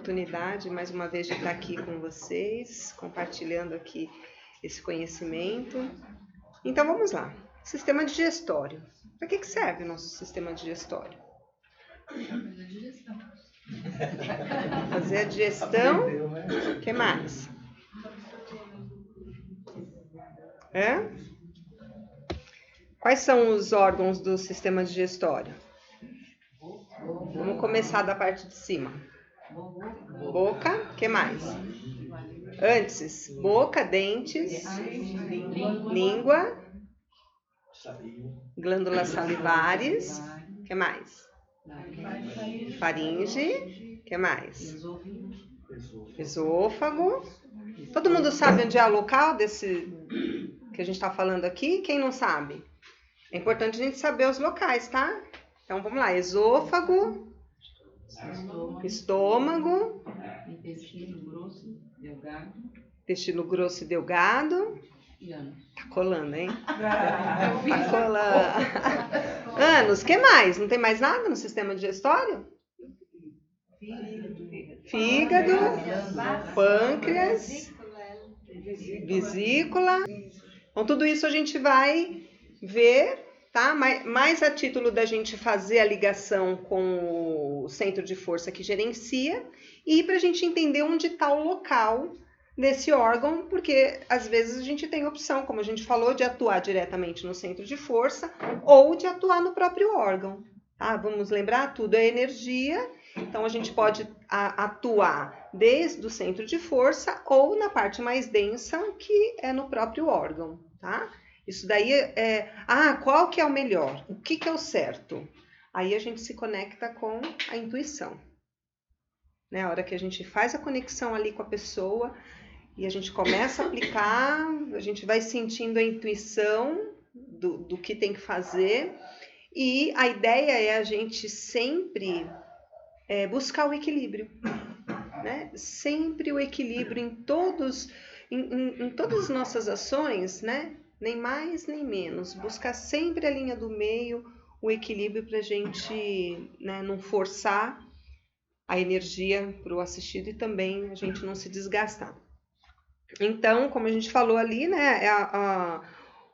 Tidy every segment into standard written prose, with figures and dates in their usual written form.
oportunidade, mais uma vez, de estar aqui com vocês, compartilhando aqui esse conhecimento. Então, vamos lá. Sistema digestório. Para que serve o nosso sistema digestório? Fazer a digestão. O que mais? Quais são os órgãos do sistema digestório? Vamos começar da parte de cima. Boca, o que mais? Antes, boca, dentes, língua, glândulas salivares, o que mais? Faringe, o que mais? Esôfago. Todo mundo sabe onde é o local desse que a gente está falando aqui? Quem não sabe? É importante a gente saber os locais, tá? Então, vamos lá. Esôfago, estômago, intestino grosso e delgado. Tá colando, hein? Tá colando. Ânus, o que mais? Não tem mais nada no sistema digestório? Fígado, pâncreas, vesícula. Então, tudo isso a gente vai ver, tá? Mais a título da gente fazer a ligação com o centro de força que gerencia e para a gente entender onde está o local desse órgão, porque às vezes a gente tem opção, como a gente falou, de atuar diretamente no centro de força ou de atuar no próprio órgão. Tá? Vamos lembrar, tudo é energia, então a gente pode atuar desde o centro de força ou na parte mais densa, que é no próprio órgão. Tá? Isso daí qual que é o melhor? O que é o certo? Aí a gente se conecta com a intuição. Né? A hora que a gente faz a conexão ali com a pessoa e a gente começa a aplicar, a gente vai sentindo a intuição do que tem que fazer. E a ideia é a gente sempre buscar o equilíbrio. Né? Sempre o equilíbrio em todas as nossas ações, né? Nem mais nem menos. Buscar sempre a linha do meio, o equilíbrio para a gente, né, não forçar a energia para o assistido e também a gente não se desgastar. Então, como a gente falou ali, né,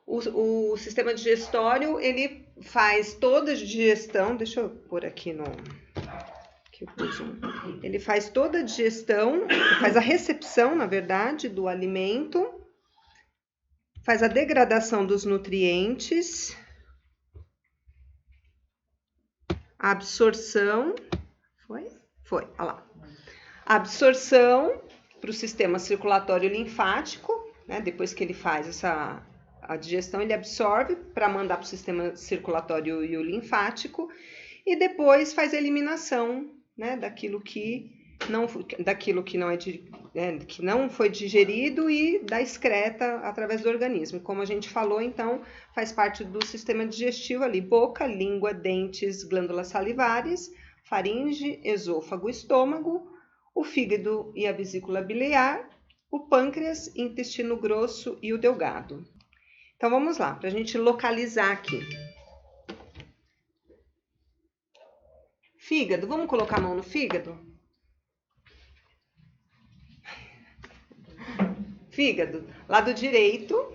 o sistema digestório, ele faz toda a digestão, deixa eu pôr aqui ele faz toda a digestão, faz a recepção, na verdade, do alimento, faz a degradação dos nutrientes, a absorção, foi, olha lá, a absorção para o sistema circulatório linfático, né? Depois que ele faz a digestão, ele absorve para mandar para o sistema circulatório e o linfático, e depois faz a eliminação, né? daquilo que não foi digerido e da excreta através do organismo. Como a gente falou, então, faz parte do sistema digestivo ali, boca, língua, dentes, glândulas salivares, faringe, esôfago, estômago, o fígado e a vesícula biliar, o pâncreas, intestino grosso e o delgado. Então, vamos lá, para a gente localizar aqui. Fígado, vamos colocar a mão no fígado? Fígado, lado direito.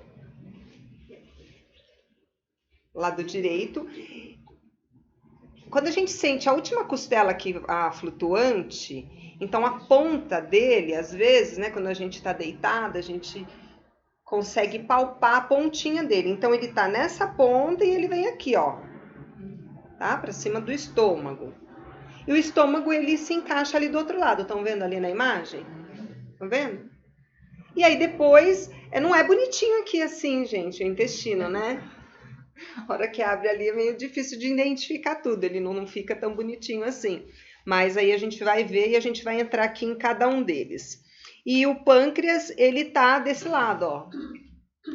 Quando a gente sente a última costela aqui, a flutuante, então a ponta dele, às vezes, né, quando a gente está deitada, a gente consegue palpar a pontinha dele. Então ele está nessa ponta e ele vem aqui, ó, tá? Para cima do estômago. E o estômago, ele se encaixa ali do outro lado. Estão vendo ali na imagem? Estão vendo? E aí depois, não é bonitinho aqui assim, gente, o intestino, né? A hora que abre ali é meio difícil de identificar tudo, ele não fica tão bonitinho assim. Mas aí a gente vai ver e a gente vai entrar aqui em cada um deles. E o pâncreas, ele tá desse lado, ó.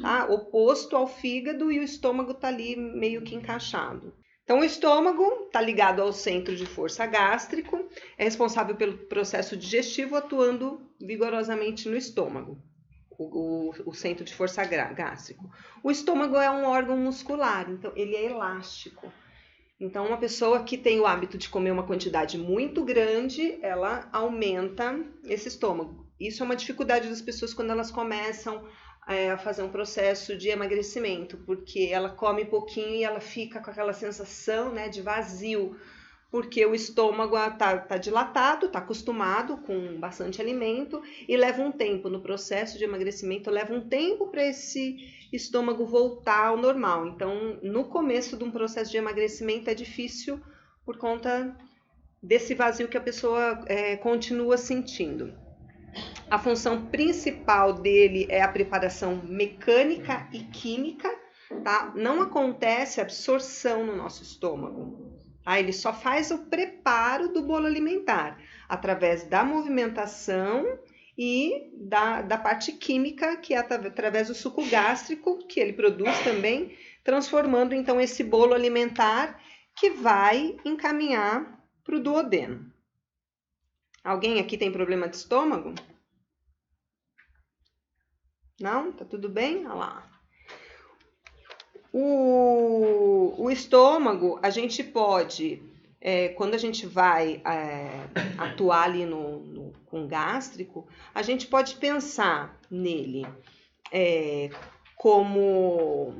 Tá? Oposto ao fígado, e o estômago tá ali meio que encaixado. Então, o estômago está ligado ao centro de força gástrico, é responsável pelo processo digestivo, atuando vigorosamente no estômago, o centro de força gástrico. O estômago é um órgão muscular, então ele é elástico. Então, uma pessoa que tem o hábito de comer uma quantidade muito grande, ela aumenta esse estômago. Isso é uma dificuldade das pessoas quando elas começam a fazer um processo de emagrecimento, porque ela come pouquinho e ela fica com aquela sensação, né, de vazio, porque o estômago tá dilatado, está acostumado com bastante alimento e leva um tempo no processo de emagrecimento, leva um tempo para esse estômago voltar ao normal. Então, no começo de um processo de emagrecimento é difícil por conta desse vazio que a pessoa continua sentindo. A função principal dele é a preparação mecânica e química, tá? Não acontece absorção no nosso estômago. Ele só faz o preparo do bolo alimentar, através da movimentação e da parte química, que é através do suco gástrico, que ele produz também, transformando então esse bolo alimentar que vai encaminhar para o duodeno. Alguém aqui tem problema de estômago? Não? Tá tudo bem? Olha lá. O estômago, a gente pode, quando a gente vai atuar ali com gástrico, a gente pode pensar nele como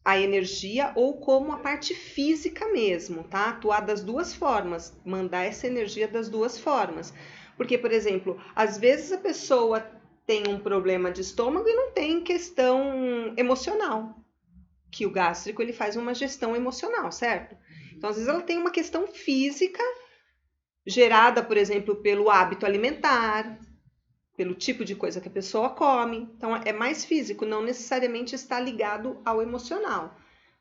a energia ou como a parte física mesmo, tá? Atuar das duas formas, mandar essa energia das duas formas. Porque, por exemplo, às vezes a pessoa tem um problema de estômago e não tem questão emocional, que o gástrico ele faz uma gestão emocional, certo? Então, às vezes ela tem uma questão física gerada, por exemplo, pelo hábito alimentar, pelo tipo de coisa que a pessoa come. Então, é mais físico, não necessariamente está ligado ao emocional.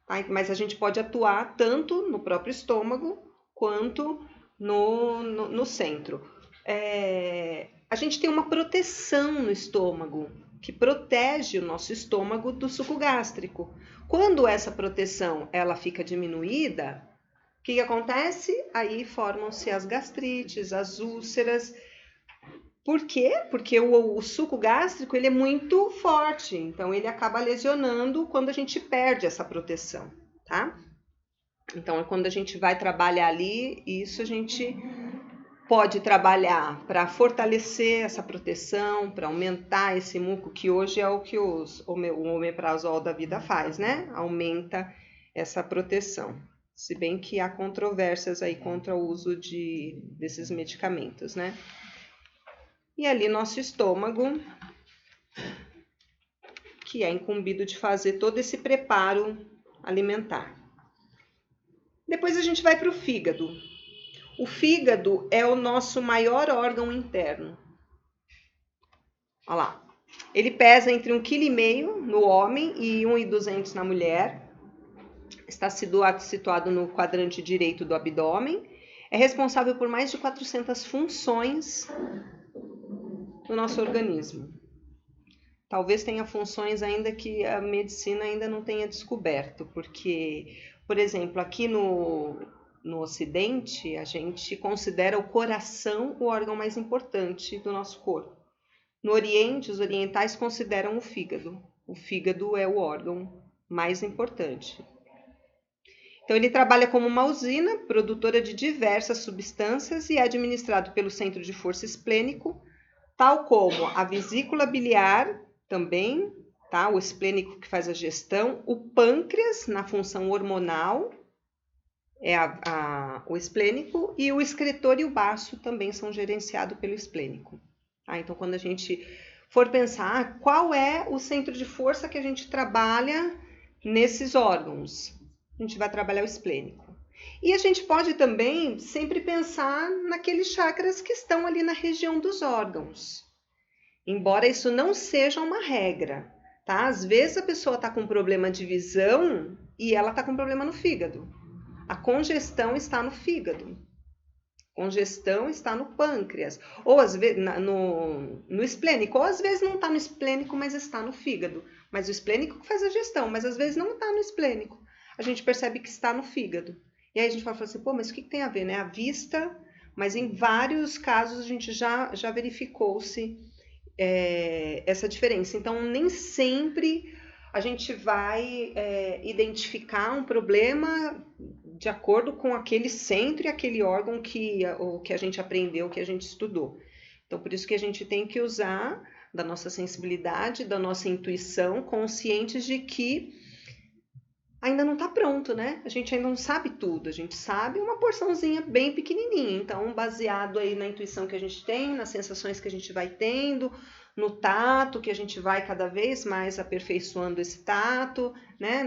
Tá? Mas a gente pode atuar tanto no próprio estômago quanto no centro. A gente tem uma proteção no estômago, que protege o nosso estômago do suco gástrico. Quando essa proteção ela fica diminuída, o que acontece? Aí formam-se as gastrites, as úlceras. Por quê? Porque o suco gástrico ele é muito forte, então ele acaba lesionando quando a gente perde essa proteção, tá? Então, quando a gente vai trabalhar ali, isso a gente pode trabalhar para fortalecer essa proteção, para aumentar esse muco, que hoje é o que o omeprazol da vida faz, né? Aumenta essa proteção. Se bem que há controvérsias aí contra o uso desses medicamentos, né? E ali nosso estômago, que é incumbido de fazer todo esse preparo alimentar. Depois a gente vai para o fígado. O fígado é o nosso maior órgão interno. Olha lá. Ele pesa entre 1,5 kg no homem e 1,2 kg na mulher. Está situado no quadrante direito do abdômen. É responsável por mais de 400 funções no nosso organismo. Talvez tenha funções ainda que a medicina ainda não tenha descoberto, porque, por exemplo, aqui no Ocidente, a gente considera o coração o órgão mais importante do nosso corpo. No Oriente, os orientais consideram o fígado. O fígado é o órgão mais importante. Então, ele trabalha como uma usina, produtora de diversas substâncias e é administrado pelo centro de força esplênico, tal como a vesícula biliar também, tá? O esplênico que faz a gestão, o pâncreas na função hormonal, o esplênico, e o excretor e o baço também são gerenciados pelo esplênico. Tá? Então, quando a gente for pensar qual é o centro de força que a gente trabalha nesses órgãos, a gente vai trabalhar o esplênico. E a gente pode também sempre pensar naqueles chakras que estão ali na região dos órgãos. Embora isso não seja uma regra, tá? Às vezes a pessoa está com problema de visão e ela está com problema no fígado. A congestão está no fígado. Congestão está no pâncreas. Ou às vezes no esplênico. Ou às vezes não está no esplênico, mas está no fígado. Mas o esplênico faz a gestão, mas às vezes não está no esplênico. A gente percebe que está no fígado. E aí a gente vai falar assim, pô, mas o que tem a ver, né? A vista, mas em vários casos a gente já verificou-se essa diferença. Então, nem sempre a gente vai identificar um problema de acordo com aquele centro e aquele órgão que a gente aprendeu, que a gente estudou. Então, por isso que a gente tem que usar da nossa sensibilidade, da nossa intuição, conscientes de que ainda não está pronto, né? A gente ainda não sabe tudo, a gente sabe uma porçãozinha bem pequenininha. Então, baseado aí na intuição que a gente tem, nas sensações que a gente vai tendo, no tato, que a gente vai cada vez mais aperfeiçoando esse tato, né?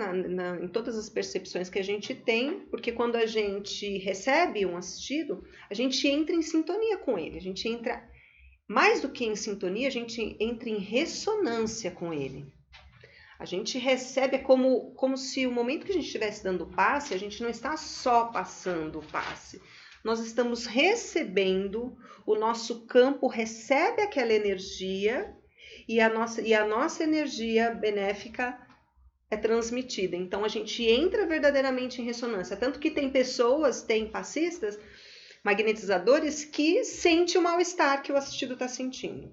Em todas as percepções que a gente tem, porque quando a gente recebe um assistido, a gente entra em sintonia com ele, a gente entra, mais do que em sintonia, a gente entra em ressonância com ele. A gente recebe, como se o momento que a gente estivesse dando o passe, a gente não está só passando o passe. Nós estamos recebendo, o nosso campo recebe aquela energia e a nossa energia benéfica é transmitida. Então, a gente entra verdadeiramente em ressonância. Tanto que tem pessoas, tem passistas, magnetizadores, que sentem o mal-estar que o assistido está sentindo.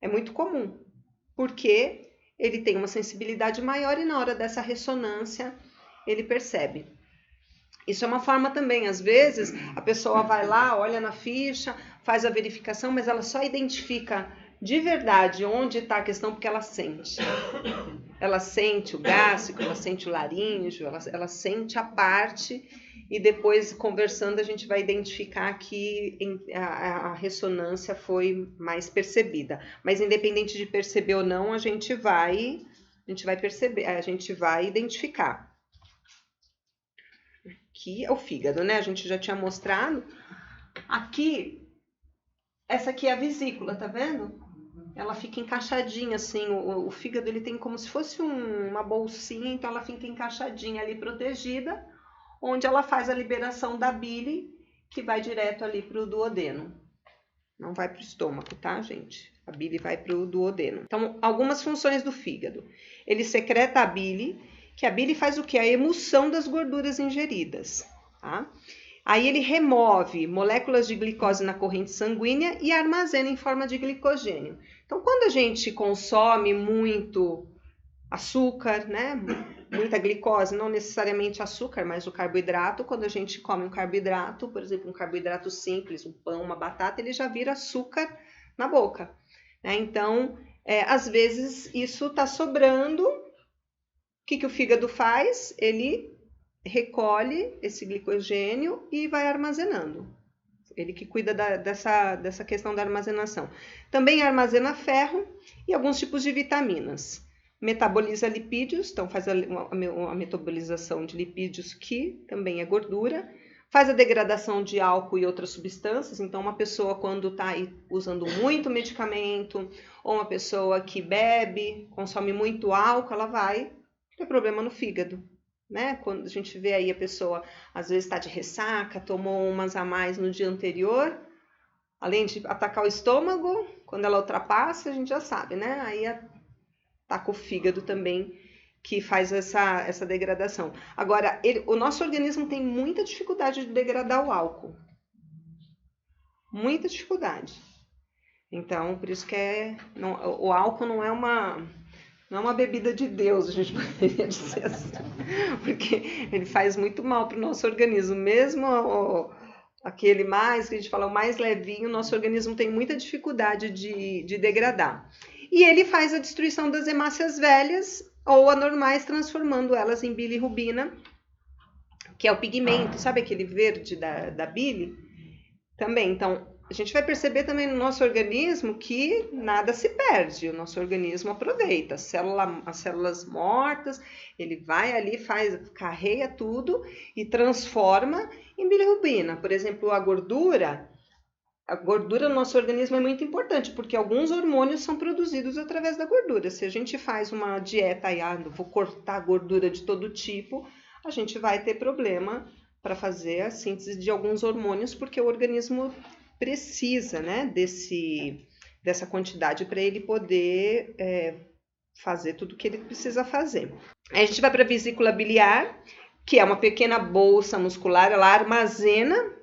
É muito comum, porque ele tem uma sensibilidade maior e na hora dessa ressonância ele percebe. Isso é uma forma também, às vezes a pessoa vai lá, olha na ficha, faz a verificação, mas ela só identifica de verdade onde está a questão porque ela sente. Ela sente o gástrico, ela sente o laríngeo, ela sente a parte e depois conversando a gente vai identificar que a ressonância foi mais percebida. Mas independente de perceber ou não, a gente vai perceber, a gente vai identificar. Aqui é o fígado, né? A gente já tinha mostrado. Aqui, essa aqui é a vesícula, tá vendo? Ela fica encaixadinha, assim, o fígado ele tem como se fosse uma bolsinha, então ela fica encaixadinha ali, protegida, onde ela faz a liberação da bile, que vai direto ali para o duodeno. Não vai para o estômago, tá, gente? A bile vai para o duodeno. Então, algumas funções do fígado. Ele secreta a bile, que a bile faz o quê? A emulsão das gorduras ingeridas, tá? Aí ele remove moléculas de glicose na corrente sanguínea e armazena em forma de glicogênio. Então, quando a gente consome muito açúcar, né? Muita glicose, não necessariamente açúcar, mas o carboidrato, quando a gente come um carboidrato, por exemplo, um carboidrato simples, um pão, uma batata, ele já vira açúcar na boca, né? Então, às vezes isso está sobrando. O que o fígado faz? Ele recolhe esse glicogênio e vai armazenando. Ele que cuida dessa questão da armazenação. Também armazena ferro e alguns tipos de vitaminas. Metaboliza lipídios, então faz a metabolização de lipídios, que também é gordura. Faz a degradação de álcool e outras substâncias. Então, uma pessoa quando está usando muito medicamento, ou uma pessoa que bebe, consome muito álcool, ela vai ter problema no fígado. Né? Quando a gente vê aí a pessoa, às vezes está de ressaca, tomou umas a mais no dia anterior, além de atacar o estômago, quando ela ultrapassa, a gente já sabe, né? Aí ataca o fígado também, que faz essa degradação. Agora, o nosso organismo tem muita dificuldade de degradar o álcool. Muita dificuldade. Então, por isso que o álcool não é uma bebida de Deus, a gente poderia dizer assim, porque ele faz muito mal para o nosso organismo, mesmo aquele mais, que a gente fala, o mais levinho, o nosso organismo tem muita dificuldade de degradar. E ele faz a destruição das hemácias velhas ou anormais, transformando elas em bilirrubina, que é o pigmento, sabe aquele verde da bile? Também, então, a gente vai perceber também no nosso organismo que nada se perde, o nosso organismo aproveita as células mortas, ele vai ali, carrega tudo e transforma em bilirrubina. Por exemplo, a gordura no nosso organismo é muito importante, porque alguns hormônios são produzidos através da gordura. Se a gente faz uma dieta vou cortar gordura de todo tipo, a gente vai ter problema para fazer a síntese de alguns hormônios, porque o organismo precisa, né, dessa quantidade para ele poder fazer tudo o que ele precisa fazer. Aí a gente vai para a vesícula biliar, que é uma pequena bolsa muscular, ela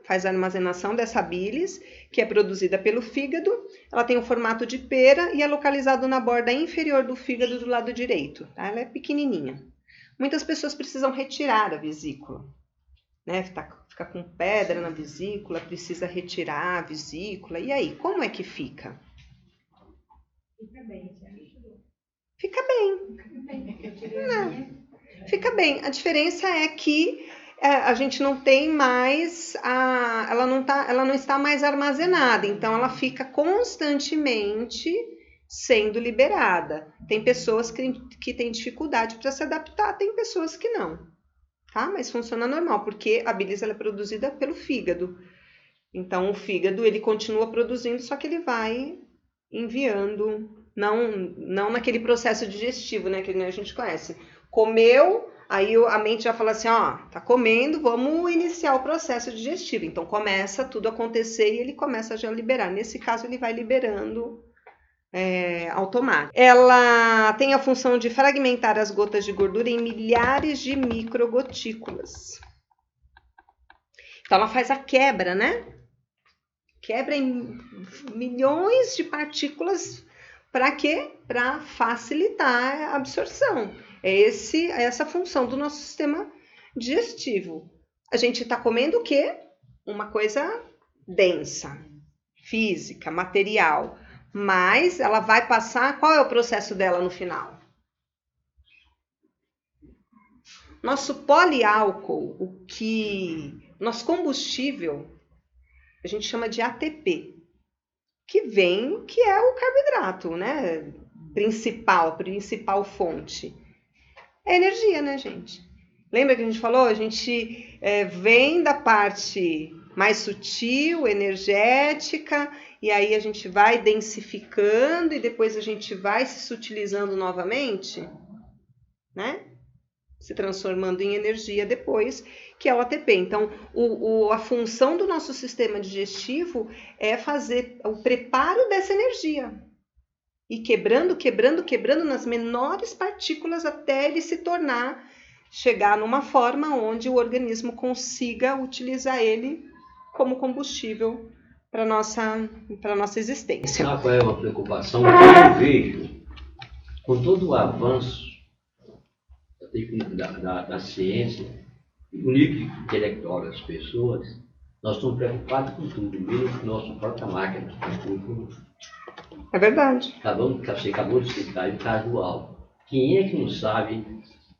faz a armazenação dessa bilis, que é produzida pelo fígado. Ela tem o formato de pera e é localizado na borda inferior do fígado do lado direito, tá? Ela é pequenininha. Muitas pessoas precisam retirar a vesícula, né? Fica com pedra na vesícula, precisa retirar a vesícula. E aí, como é que fica? Fica bem. Fica bem. Fica bem. A diferença é que a gente não tem mais, ela não está mais armazenada, então ela fica constantemente sendo liberada. Tem pessoas que têm dificuldade para se adaptar, tem pessoas que não, tá? Mas funciona normal, porque a bilis ela é produzida pelo fígado. Então o fígado ele continua produzindo, só que ele vai enviando, não naquele processo digestivo, né, que a gente conhece. Comeu, aí a mente já fala assim, ó, tá comendo, vamos iniciar o processo digestivo. Então começa tudo a acontecer e ele começa já a liberar. Nesse caso ele vai liberando automático. Ela tem a função de fragmentar as gotas de gordura em milhares de microgotículas. Então ela faz a quebra, né? Quebra em milhões de partículas. Para quê? Para facilitar a absorção. É essa função do nosso sistema digestivo. A gente está comendo o quê? Uma coisa densa, física, material. Mas ela vai passar... Qual é o processo dela no final? Nosso poliálcool, nosso combustível, a gente chama de ATP, que é o carboidrato, né? Principal fonte. É energia, né, gente? Lembra que a gente falou? A gente vem da parte mais sutil, energética, e aí a gente vai densificando e depois a gente vai se sutilizando novamente, né? Se transformando em energia depois, que é o ATP. Então, a função do nosso sistema digestivo é fazer o preparo dessa energia. E quebrando nas menores partículas até ele chegar numa forma onde o organismo consiga utilizar ele como combustível para a nossa existência. Sabe qual é uma preocupação que eu vejo com todo o avanço da ciência, o nível intelectual das pessoas? Nós estamos preocupados com tudo, mesmo com nossa própria máquina. É verdade. Você acabou de citar o caso do álcool. Quem é que não sabe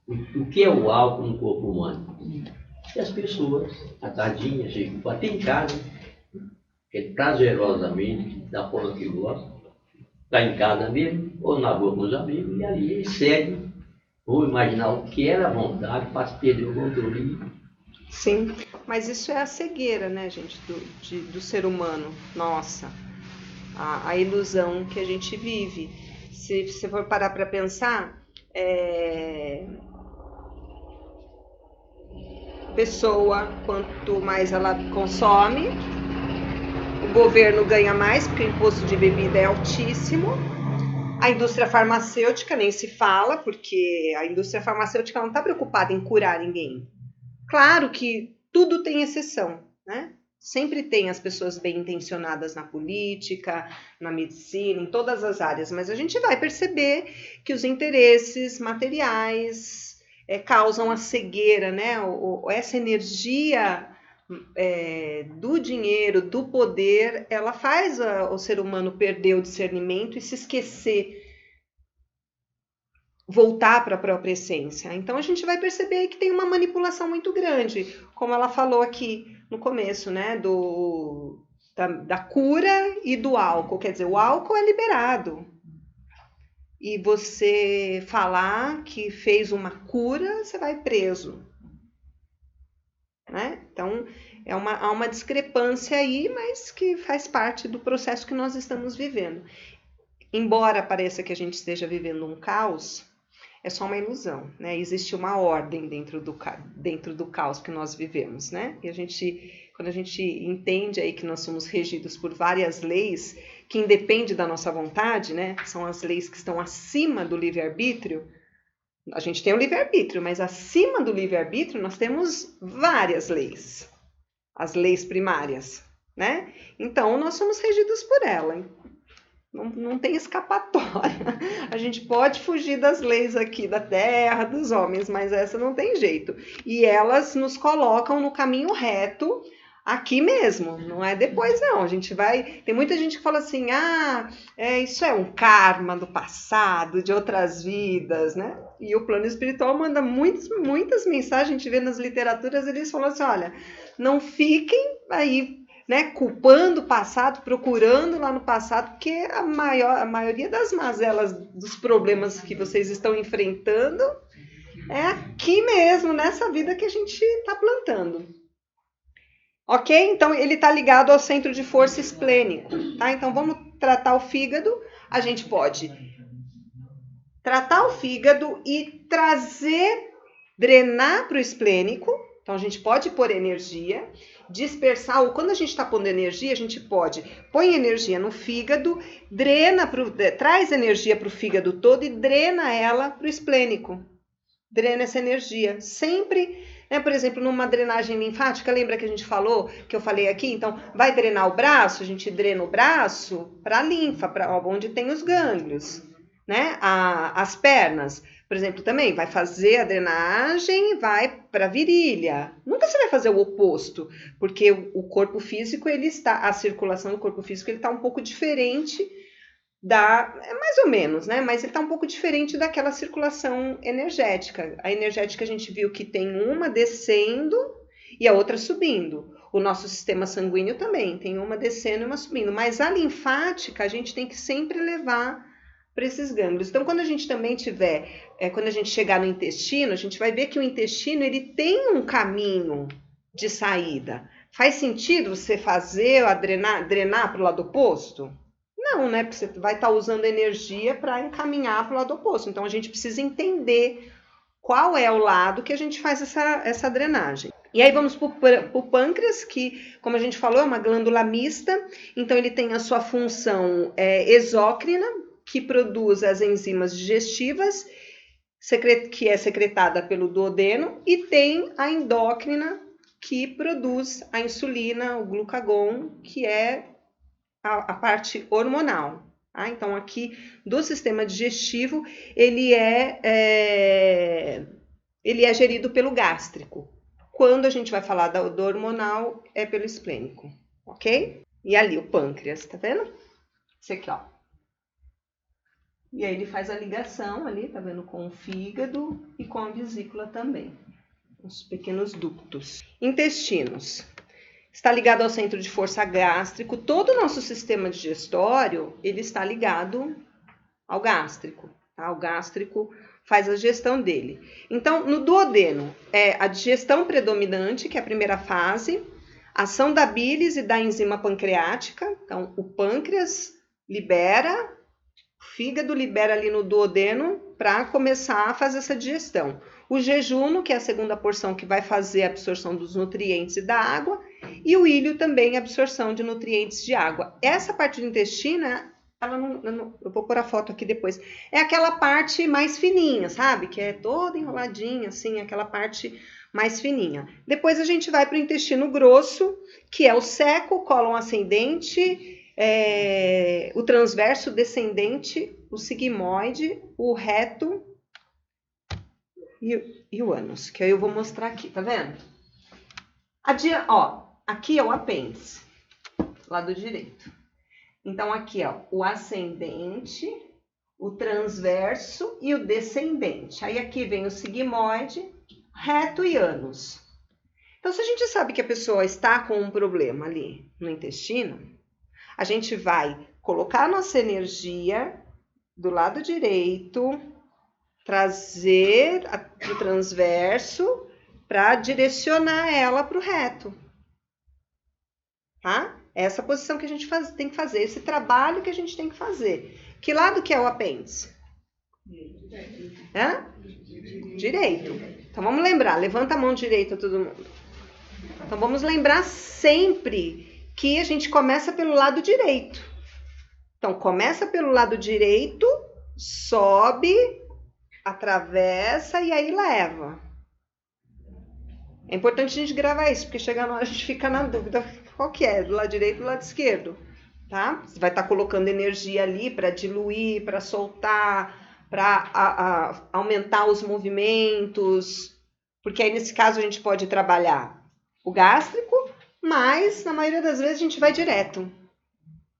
o que é o álcool no corpo humano? E as pessoas, a tadinha, chegam até em casa, prazerosamente, da forma que gosta, está em casa mesmo, ou na rua com os amigos, e ali ele segue. Vou imaginar o que era a vontade para perder o controle. Sim, mas isso é a cegueira, né, gente, do ser humano. Nossa, a ilusão que a gente vive. Se você for parar para pensar, pessoa, quanto mais ela consome, o governo ganha mais, porque o imposto de bebida é altíssimo. A indústria farmacêutica nem se fala, porque a indústria farmacêutica não está preocupada em curar ninguém. Claro que tudo tem exceção, né? Sempre tem as pessoas bem intencionadas na política, na medicina, em todas as áreas, mas a gente vai perceber que os interesses materiais causam a cegueira, né? Essa energia do dinheiro, do poder, ela faz o ser humano perder o discernimento e se esquecer, voltar para a própria essência. Então a gente vai perceber que tem uma manipulação muito grande, como ela falou aqui no começo, né, da cura e do álcool. Quer dizer, o álcool é liberado. E você falar que fez uma cura, você vai preso. Né? Então, há uma discrepância aí, mas que faz parte do processo que nós estamos vivendo. Embora pareça que a gente esteja vivendo um caos, é só uma ilusão, né? Existe uma ordem dentro do caos que nós vivemos, né? E quando a gente entende aí que nós somos regidos por várias leis que independem da nossa vontade, né? São as leis que estão acima do livre-arbítrio. A gente tem o livre-arbítrio, mas acima do livre-arbítrio nós temos várias leis. As leis primárias, né? Então, nós somos regidos por ela. Não tem escapatória. A gente pode fugir das leis aqui da terra, dos homens, mas essa não tem jeito. E elas nos colocam no caminho reto aqui mesmo, não é depois não. A gente vai... Tem muita gente que fala assim, isso é um karma do passado, de outras vidas, né? E o plano espiritual manda muitas mensagens, a gente vê nas literaturas, eles falam assim, olha, não fiquem aí, né, culpando o passado, procurando lá no passado, porque a maioria das mazelas, dos problemas que vocês estão enfrentando, é aqui mesmo, nessa vida que a gente está plantando. Ok? Então, ele está ligado ao centro de força esplênico, tá? Então, vamos tratar o fígado. A gente pode tratar o fígado e drenar para o esplênico. Então, a gente pode pôr energia, dispersar, ou quando a gente está pondo energia, a gente põe energia no fígado, traz energia para o fígado todo e drena ela para o esplênico. Drena essa energia. Sempre, né, por exemplo, numa drenagem linfática, lembra que a gente falou, que eu falei aqui? Então, vai drenar o braço, a gente drena o braço para a linfa, para onde tem os gânglios, né? As pernas, por exemplo, também vai fazer a drenagem e vai para a virilha. Nunca você vai fazer o oposto, porque o corpo físico, a circulação do corpo físico, ele está um pouco diferente mais ou menos, né? Mas ele está um pouco diferente daquela circulação energética. A energética a gente viu que tem uma descendo e a outra subindo. O nosso sistema sanguíneo também tem uma descendo e uma subindo. Mas a linfática a gente tem que sempre levar para esses gânglios. Então, quando a gente também quando a gente chegar no intestino, a gente vai ver que o intestino ele tem um caminho de saída. Faz sentido você drenar para o lado oposto? Não, né? Porque você vai estar usando energia para encaminhar para o lado oposto. Então, a gente precisa entender qual é o lado que a gente faz essa drenagem. E aí vamos para o pâncreas, que, como a gente falou, é uma glândula mista. Então, ele tem a sua função exócrina, que produz as enzimas digestivas, que é secretada pelo duodeno, e tem a endócrina, que produz a insulina, o glucagon, que é a parte hormonal. Tá? Então, aqui do sistema digestivo, ele é gerido pelo gástrico. Quando a gente vai falar do hormonal, é pelo esplênico, ok? E ali o pâncreas, tá vendo? Esse aqui, ó. E aí ele faz a ligação ali, tá vendo? Com o fígado e com a vesícula também. Os pequenos ductos. Intestinos. Está ligado ao centro de força gástrico. Todo o nosso sistema digestório, ele está ligado ao gástrico. Tá? O gástrico faz a digestão dele. Então, no duodeno, é a digestão predominante, que é a primeira fase, ação da bilis e da enzima pancreática. Então, o pâncreas libera, o fígado libera ali no duodeno para começar a fazer essa digestão. O jejuno, que é a segunda porção que vai fazer a absorção dos nutrientes e da água, e o ilho também, a absorção de nutrientes de água. Essa parte do intestino, eu vou pôr a foto aqui depois, é aquela parte mais fininha, sabe? Que é toda enroladinha, assim, aquela parte mais fininha. Depois a gente vai para o intestino grosso, que é o seco, o cólon ascendente, o transverso descendente, o sigmoide, o reto e o ânus, que aí eu vou mostrar aqui, tá vendo? Aqui é o apêndice, lado direito. Então, aqui, ó, o ascendente, o transverso e o descendente. Aí, aqui vem o sigmoide, reto e ânus. Então, se a gente sabe que a pessoa está com um problema ali no intestino, a gente vai colocar a nossa energia do lado direito, trazer para o transverso para direcionar ela para o reto. Tá? Essa posição que a gente tem que fazer, esse trabalho que a gente tem que fazer. Que lado que é o apêndice? Direito. Então, vamos lembrar. Levanta a mão direita, todo mundo. Então, vamos lembrar sempre que a gente começa pelo lado direito. Então, começa pelo lado direito, sobe, atravessa e aí leva. É importante a gente gravar isso, porque chegar na hora a gente fica na dúvida qual que é, do lado direito ou do lado esquerdo. tá? Você vai estar colocando energia ali para diluir, para soltar, para aumentar os movimentos, porque aí nesse caso a gente pode trabalhar o gástrico, mas na maioria das vezes a gente vai direto.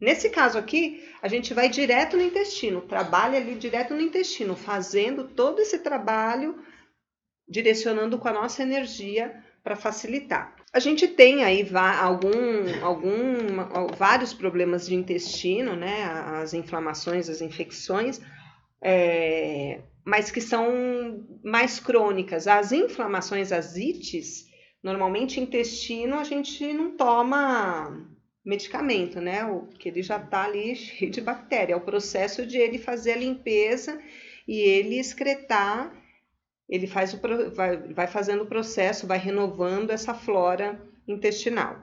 Nesse caso aqui, a gente vai direto no intestino, trabalha ali direto no intestino, fazendo todo esse trabalho, direcionando com a nossa energia para facilitar. A gente tem aí vários problemas de intestino, né? As inflamações, as infecções, mas que são mais crônicas. As inflamações, as ites, normalmente intestino a gente não toma medicamento, né? Porque ele já está ali cheio de bactéria. É o processo de ele fazer a limpeza e ele excretar. Ele vai fazendo o processo, vai renovando essa flora intestinal.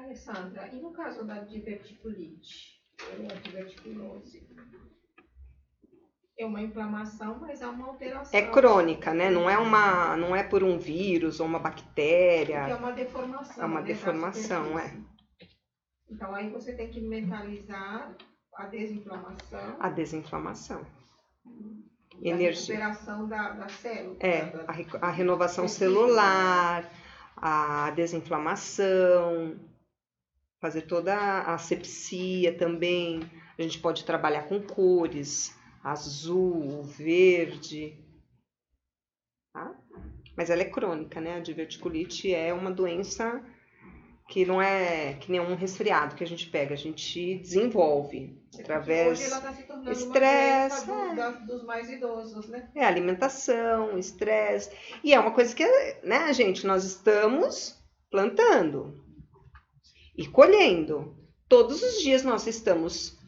Alessandra, e no caso da diverticulite, ou a diverticulose? É uma inflamação, mas há uma alteração. É crônica, né? Não é por um vírus ou uma bactéria. É uma deformação. É uma deformação, Então aí você tem que mentalizar a desinflamação. A desinflamação. A recuperação da célula. A renovação celular, a desinflamação, fazer toda a asepsia também. A gente pode trabalhar com cores, azul, verde, tá? Mas ela é crônica, né? A diverticulite é uma doença que não é que nem um resfriado que a gente pega, a gente desenvolve através hoje ela está se tornando estresse, uma doença dos mais idosos, né? Alimentação, estresse. E é uma coisa que, né, gente, nós estamos plantando e colhendo. Todos os dias nós estamos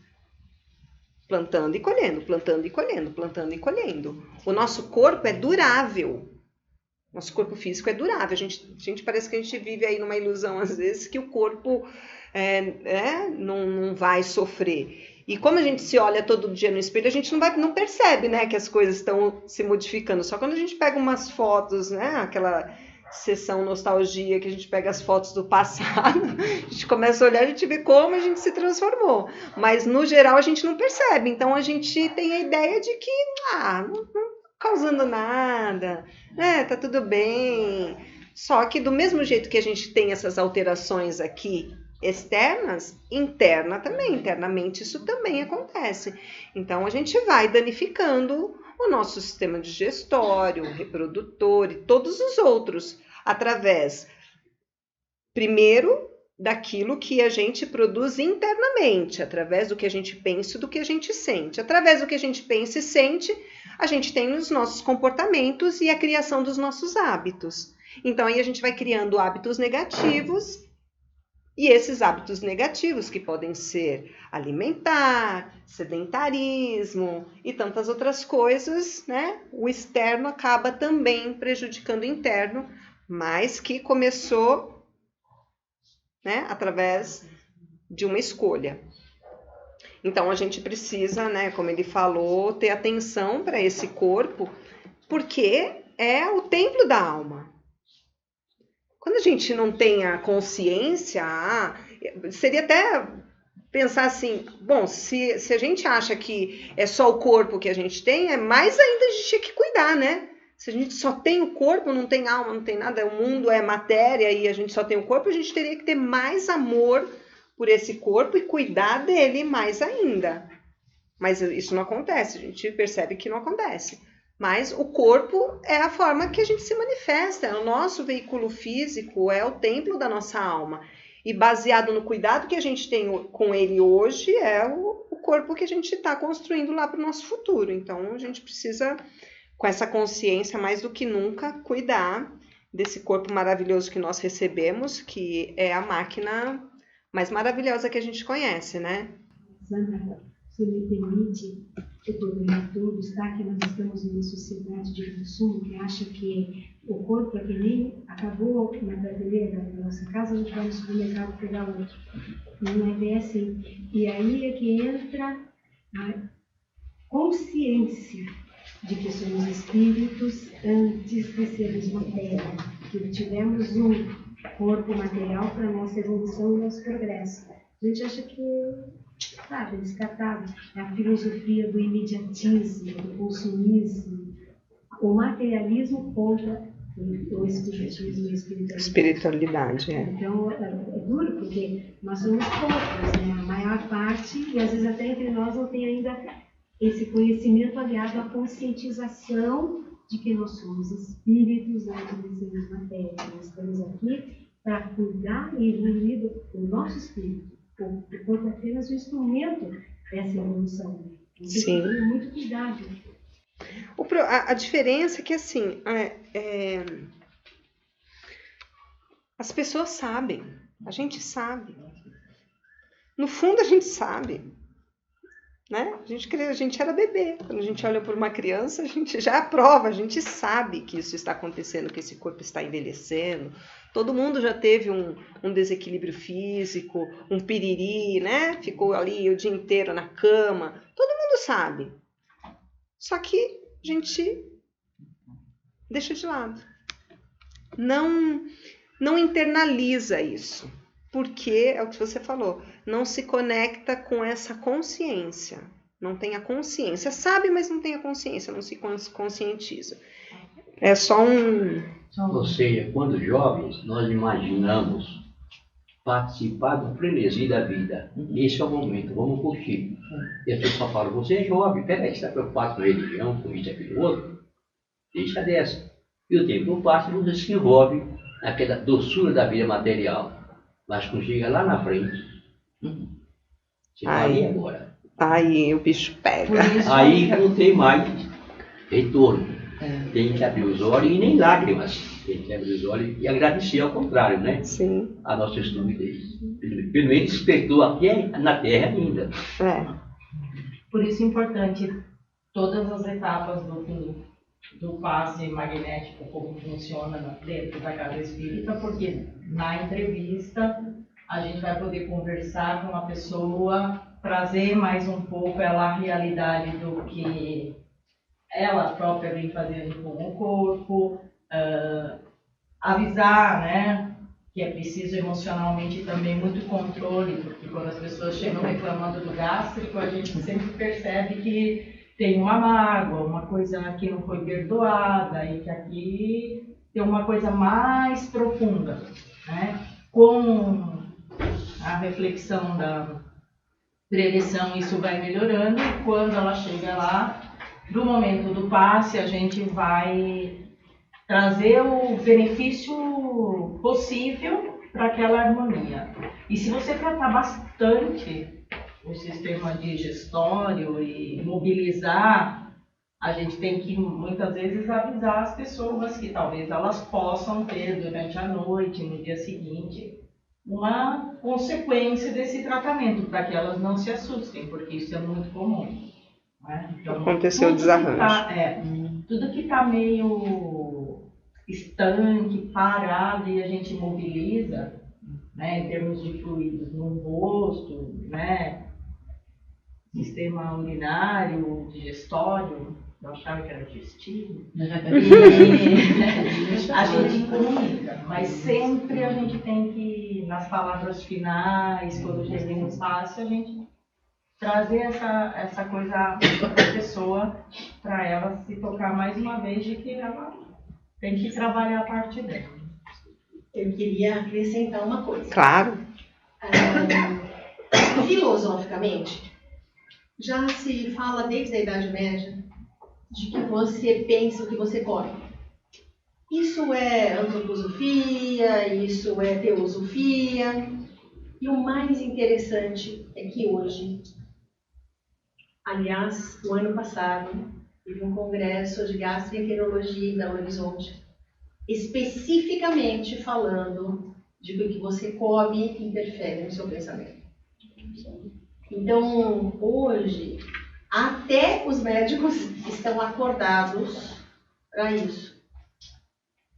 plantando e colhendo, plantando e colhendo, plantando e colhendo. O nosso corpo é durável. Nosso corpo físico é durável. A gente parece que a gente vive aí numa ilusão, às vezes, que o corpo não vai sofrer. E como a gente se olha todo dia no espelho, a gente não percebe, né, que as coisas estão se modificando. Só quando a gente pega umas fotos, né, aquela sessão nostalgia, que a gente pega as fotos do passado, a gente começa a olhar, a gente vê como a gente se transformou. Mas, no geral, a gente não percebe. Então, a gente tem a ideia de que, não causando nada, né? Tá tudo bem. Só que do mesmo jeito que a gente tem essas alterações aqui externas, internamente isso também acontece. Então a gente vai danificando o nosso sistema digestório, reprodutor e todos os outros através, primeiro, daquilo que a gente produz internamente, através do que a gente pensa e do que a gente sente. Através do que a gente pensa e sente, a gente tem os nossos comportamentos e a criação dos nossos hábitos. Então, aí a gente vai criando hábitos negativos, e esses hábitos negativos, que podem ser alimentar, sedentarismo e tantas outras coisas, né? O externo acaba também prejudicando o interno, mas que começou, né, através de uma escolha. Então, a gente precisa, né, como ele falou, ter atenção para esse corpo, porque é o templo da alma. Quando a gente não tem a consciência, seria até pensar assim, bom, se a gente acha que é só o corpo que a gente tem, é mais ainda a gente tinha que cuidar, né? Se a gente só tem o corpo, não tem alma, não tem nada, o mundo é matéria e a gente só tem o corpo, a gente teria que ter mais amor por esse corpo e cuidar dele mais ainda. Mas isso não acontece, a gente percebe que não acontece. Mas o corpo é a forma que a gente se manifesta, é o nosso veículo físico, é o templo da nossa alma. E baseado no cuidado que a gente tem com ele hoje, é o corpo que a gente está construindo lá para o nosso futuro. Então, a gente precisa, com essa consciência, mais do que nunca, cuidar desse corpo maravilhoso que nós recebemos, que é a máquina mais maravilhosa que a gente conhece, né? Sandra, se me permite, eu tornei todos, tá? Que nós estamos numa sociedade de consumo que acha que o corpo é que nem acabou na prateleira da nossa casa, a gente vai no supermercado pegar outro. Não é bem assim. E aí é que entra a consciência de que somos espíritos antes de sermos matéria, que tivemos um corpo material para nossa evolução e nosso progresso. A gente acha que, sabe, descartável. É a filosofia do imediatismo, do consumismo, o materialismo contra o espiritismo e a Espiritualidade, é. Então, é duro porque nós somos poucos, né? A maior parte, e às vezes até entre nós não tem ainda esse conhecimento aliado à conscientização de que nós somos espíritos antes de sermos matéria. Nós estamos aqui para cuidar e evoluir o nosso espírito. O corpo é apenas um instrumento dessa evolução. Sim. Tem que ter muito cuidado. A diferença é que, assim, as pessoas sabem, a gente sabe. No fundo, a gente sabe. Né? A gente era bebê. Quando a gente olha para uma criança, a gente já aprova, a gente sabe que isso está acontecendo, que esse corpo está envelhecendo. Todo mundo já teve um desequilíbrio físico, um piriri, né? Ficou ali o dia inteiro na cama. Todo mundo sabe. Só que a gente deixa de lado. Não internaliza isso. Porque, é o que você falou, não se conecta com essa consciência. Não tem a consciência. Sabe, mas não tem a consciência, não se conscientiza. É só Ou seja, quando jovens, nós imaginamos participar do frenesi da vida. Esse é o momento, vamos curtir. E as pessoas falam, você é jovem, peraí, você está preocupado com religião, com isso, aquilo, outro? Deixa dessa. E o tempo passa e você se envolve naquela doçura da vida material. Mas quando chega lá na frente, você fala, e agora? Aí o bicho pega. Aí não tem mais retorno. Tem que abrir os olhos e nem lágrimas. Tem que abrir os olhos e agradecer ao contrário, né? Sim. A nossa estupidez. Pelo menos despertou aqui na Terra ainda. Por isso é importante todas as etapas do passe magnético, como funciona dentro da casa espírita, porque na entrevista a gente vai poder conversar com a pessoa, trazer mais um pouco ela a realidade do que ela própria vem fazendo com o corpo, avisar, né, que é preciso emocionalmente também muito controle, porque quando as pessoas chegam reclamando do gástrico, a gente sempre percebe que tem uma mágoa, uma coisa que não foi perdoada e que aqui tem uma coisa mais profunda, né? Com a reflexão da prevenção, isso vai melhorando e quando ela chega lá, no momento do passe, a gente vai trazer o benefício possível para aquela harmonia. E se você tratar bastante o sistema digestório e mobilizar, a gente tem que muitas vezes avisar as pessoas que talvez elas possam ter durante a noite, no dia seguinte, uma consequência desse tratamento, para que elas não se assustem, porque isso é muito comum. Né? Então, aconteceu o desarranjo. Tudo que está meio estanque, parado e a gente mobiliza, né, em termos de fluidos no rosto, né, sistema urinário, digestório, eu achava que era digestivo, e a gente comunica, mas sempre a gente tem que, nas palavras finais, quando o Jesus passa, a gente trazer essa coisa para a pessoa, para ela se tocar mais uma vez de que ela tem que trabalhar a parte dela. Eu queria acrescentar uma coisa. Claro. Filosoficamente, já se fala desde a Idade Média de que você pensa o que você come. Isso é antroposofia, isso é teosofia. E o mais interessante é que hoje, aliás, no ano passado, teve um congresso de gastroenterologia em Belo Horizonte, especificamente falando de que o que você come interfere no seu pensamento. Então, hoje, até os médicos estão acordados para isso.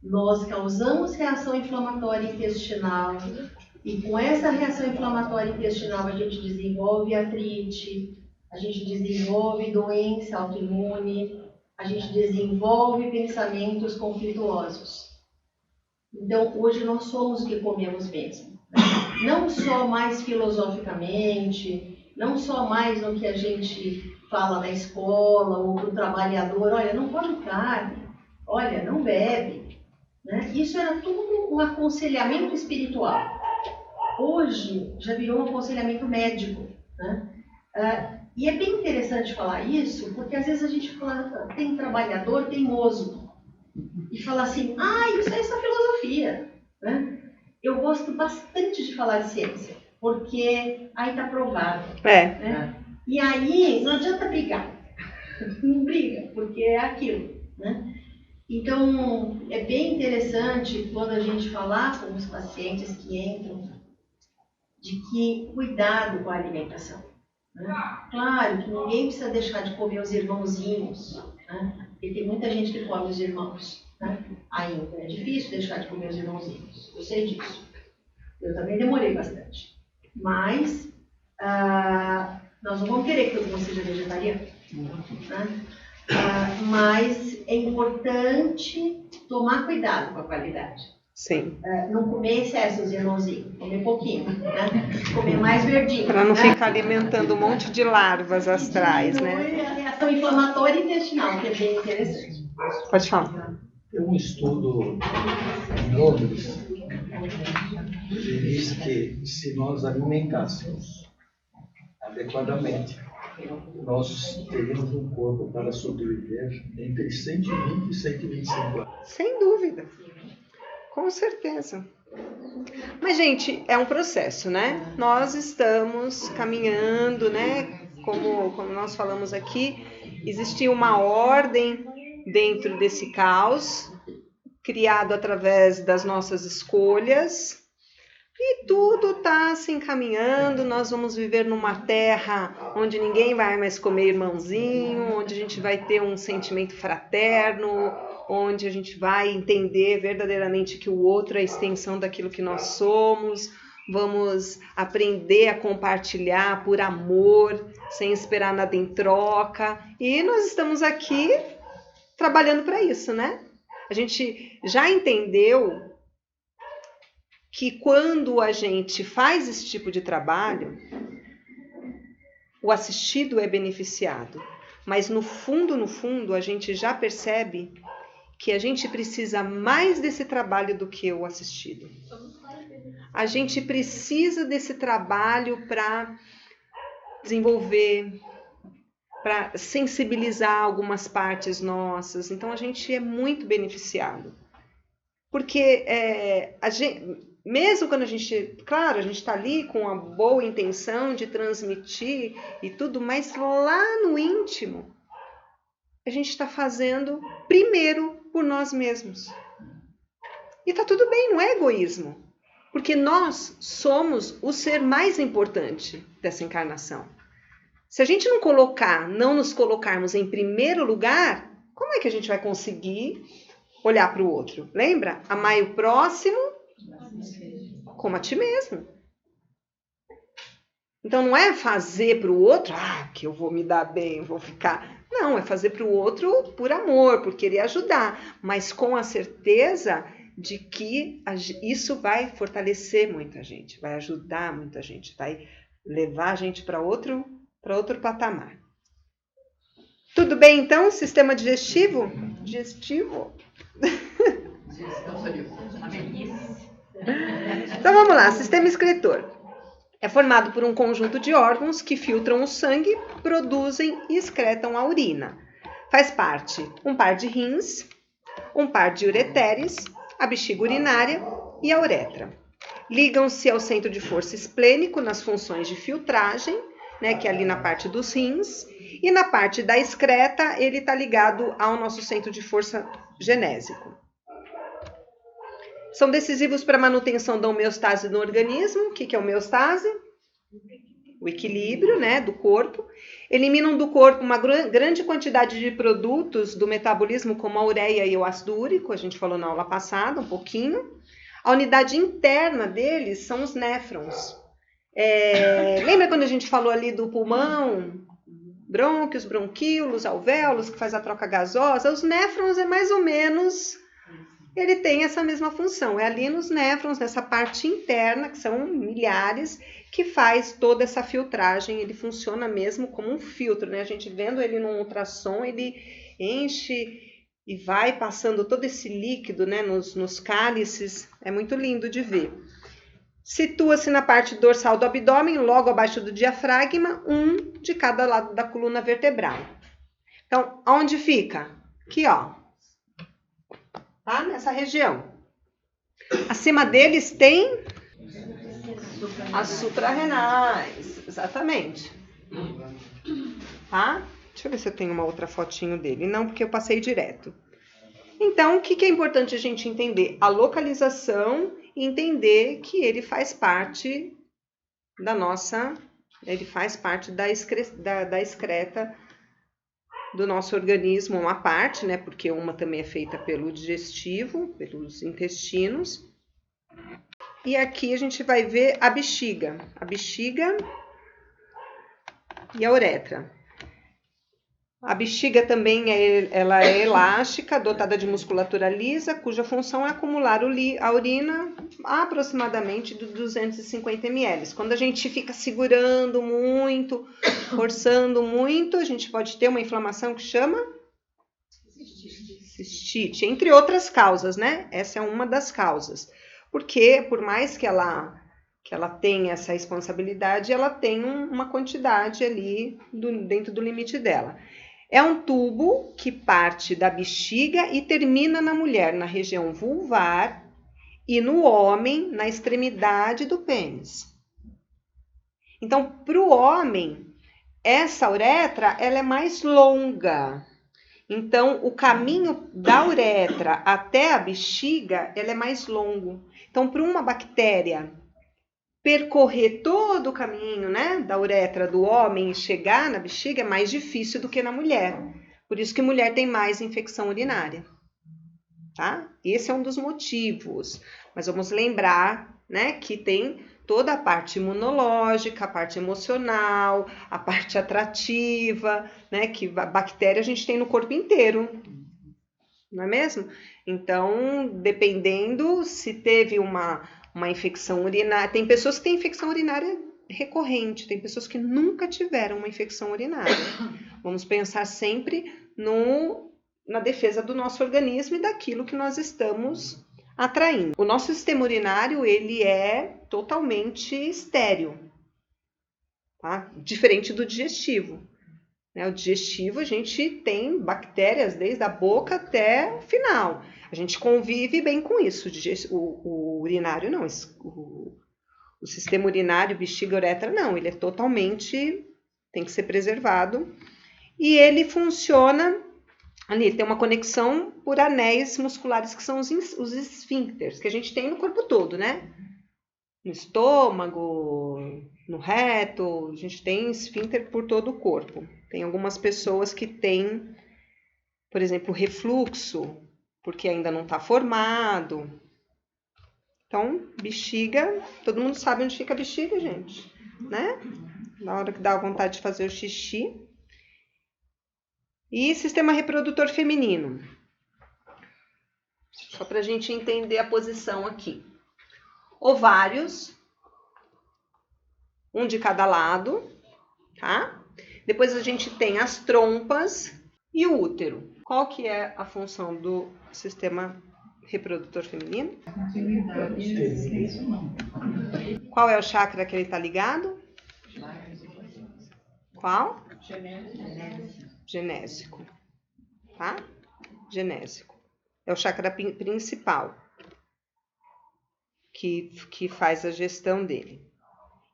Nós causamos reação inflamatória intestinal e com essa reação inflamatória intestinal a gente desenvolve artrite, a gente desenvolve doença autoimune, a gente desenvolve pensamentos conflituosos. Então, hoje nós somos o que comemos mesmo. não só mais filosoficamente, não só mais no que a gente fala na escola ou do trabalhador, olha, não come carne, olha, não bebe, né? Isso era tudo um aconselhamento espiritual. Hoje já virou um aconselhamento médico, né? E é bem interessante falar isso, porque às vezes a gente fala, tem trabalhador teimoso, e fala assim, isso é essa filosofia, né? Eu gosto bastante de falar de ciência, porque aí está provado. Né? E aí não adianta brigar, não briga, porque é aquilo, né? Então, é bem interessante quando a gente falar com os pacientes que entram, de que cuidado com a alimentação. Né? Claro que ninguém precisa deixar de comer os irmãozinhos, né? Porque tem muita gente que come os irmãos, né? Ainda é difícil deixar de comer os irmãozinhos, eu sei disso. Eu também demorei bastante. Mas nós não vamos querer que todo mundo seja vegetariano. Né? Mas é importante tomar cuidado com a qualidade. Sim. Não comer excessos, irmãozinho. Comer pouquinho. Né? Comer mais verdinho. Para não né? ficar alimentando um monte de larvas astrais, né? E a reação inflamatória intestinal, que é bem interessante. Pode falar. Tem um estudo em Londres que diz que se nós alimentássemos adequadamente, nós teríamos um corpo para sobreviver entre 120 e 125 anos. Sem dúvida. Com certeza. Mas, gente, é um processo, né? Nós estamos caminhando, né? Como nós falamos aqui, existia uma ordem dentro desse caos, criado através das nossas escolhas, e tudo está se encaminhando. Nós vamos viver numa terra onde ninguém vai mais comer irmãozinho, onde a gente vai ter um sentimento fraterno, onde a gente vai entender verdadeiramente que o outro é a extensão daquilo que nós somos. Vamos aprender a compartilhar por amor, sem esperar nada em troca. E nós estamos aqui trabalhando para isso, né? A gente já entendeu que quando a gente faz esse tipo de trabalho, o assistido é beneficiado. Mas no fundo, a gente já percebe que a gente precisa mais desse trabalho do que o assistido. A gente precisa desse trabalho para desenvolver, para sensibilizar algumas partes nossas. Então, a gente é muito beneficiado. Porque mesmo quando a gente está ali com a boa intenção de transmitir e tudo, mas lá no íntimo, a gente está fazendo primeiro por nós mesmos. E está tudo bem, não é egoísmo. Porque nós somos o ser mais importante dessa encarnação. Se a gente não nos colocarmos em primeiro lugar, como é que a gente vai conseguir olhar para o outro? Lembra? Amai o próximo como a ti mesmo. Então não é fazer para o outro, que eu vou me dar bem, vou ficar... Não, é fazer para o outro por amor, por querer ajudar, mas com a certeza de que isso vai fortalecer muita gente, vai ajudar muita gente, vai levar a gente para outro patamar. Tudo bem, então? Sistema digestivo? Então vamos lá, sistema excretor. É formado por um conjunto de órgãos que filtram o sangue, produzem e excretam a urina. Faz parte um par de rins, um par de ureteres, a bexiga urinária e a uretra. Ligam-se ao centro de força esplênico nas funções de filtragem, né, que é ali na parte dos rins, e na parte da excreta ele está ligado ao nosso centro de força genésico. São decisivos para a manutenção da homeostase no organismo. O que é homeostase? O equilíbrio, né, do corpo. Eliminam do corpo uma grande quantidade de produtos do metabolismo, como a ureia e o ácido úrico. A gente falou na aula passada um pouquinho. A unidade interna deles são os néfrons. Lembra quando a gente falou ali do pulmão? Brônquios, bronquíolos, alvéolos, que faz a troca gasosa. Os néfrons é mais ou menos... ele tem essa mesma função. É ali nos néfrons, nessa parte interna, que são milhares, que faz toda essa filtragem. Ele funciona mesmo como um filtro, né? A gente vendo ele no ultrassom, ele enche e vai passando todo esse líquido, né, nos cálices. É muito lindo de ver. Situa-se na parte dorsal do abdômen, logo abaixo do diafragma, um de cada lado da coluna vertebral. Então, onde fica? Aqui, ó. Tá? Nessa região. Acima deles tem as suprarrenais. Exatamente. Tá? Deixa eu ver se eu tenho uma outra fotinho dele. Não, porque eu passei direto. Então, o que é importante a gente entender? A localização e entender que ele faz parte da nossa... Ele faz parte da excreta do nosso organismo, uma parte, né? Porque uma também é feita pelo digestivo, pelos intestinos. E aqui a gente vai ver a bexiga e a uretra. A bexiga também ela é elástica, dotada de musculatura lisa, cuja função é acumular a urina aproximadamente de 250 ml. Quando a gente fica segurando muito, forçando muito, a gente pode ter uma inflamação que chama cistite, entre outras causas, né? Essa é uma das causas. Porque, por mais que ela tenha essa responsabilidade, ela tem uma quantidade ali dentro do limite dela. É um tubo que parte da bexiga e termina na mulher, na região vulvar, e no homem, na extremidade do pênis. Então, para o homem, essa uretra ela é mais longa. Então, o caminho da uretra até a bexiga ela é mais longo. Então, para uma bactéria percorrer todo o caminho, né, da uretra do homem e chegar na bexiga é mais difícil do que na mulher. Por isso que mulher tem mais infecção urinária. Tá? Esse é um dos motivos. Mas vamos lembrar, né, que tem toda a parte imunológica, a parte emocional, a parte atrativa, né, que a bactéria a gente tem no corpo inteiro. Não é mesmo? Então, dependendo se teve uma infecção urinária. Tem pessoas que têm infecção urinária recorrente, tem pessoas que nunca tiveram uma infecção urinária. Vamos pensar sempre na defesa do nosso organismo e daquilo que nós estamos atraindo. O nosso sistema urinário, ele é totalmente estéril, tá? Diferente do digestivo. O digestivo, a gente tem bactérias desde a boca até o final. A gente convive bem com isso. O urinário não. O sistema urinário, bexiga, uretra, não. Ele é totalmente... tem que ser preservado. E ele funciona... ali tem uma conexão por anéis musculares, que são os esfíncteres, que a gente tem no corpo todo, né? No estômago, no reto, a gente tem esfíncter por todo o corpo. Tem algumas pessoas que têm, por exemplo, refluxo, porque ainda não está formado. Então, bexiga, todo mundo sabe onde fica a bexiga, gente, né? Na hora que dá vontade de fazer o xixi. E sistema reprodutor feminino. Só para a gente entender a posição aqui. Ovários, um de cada lado, tá? Depois a gente tem as trompas e o útero. Qual que é a função do sistema reprodutor feminino? Qual é o chakra que ele está ligado? Qual? Genésico. Tá? Genésico. É o chakra principal que faz a gestão dele.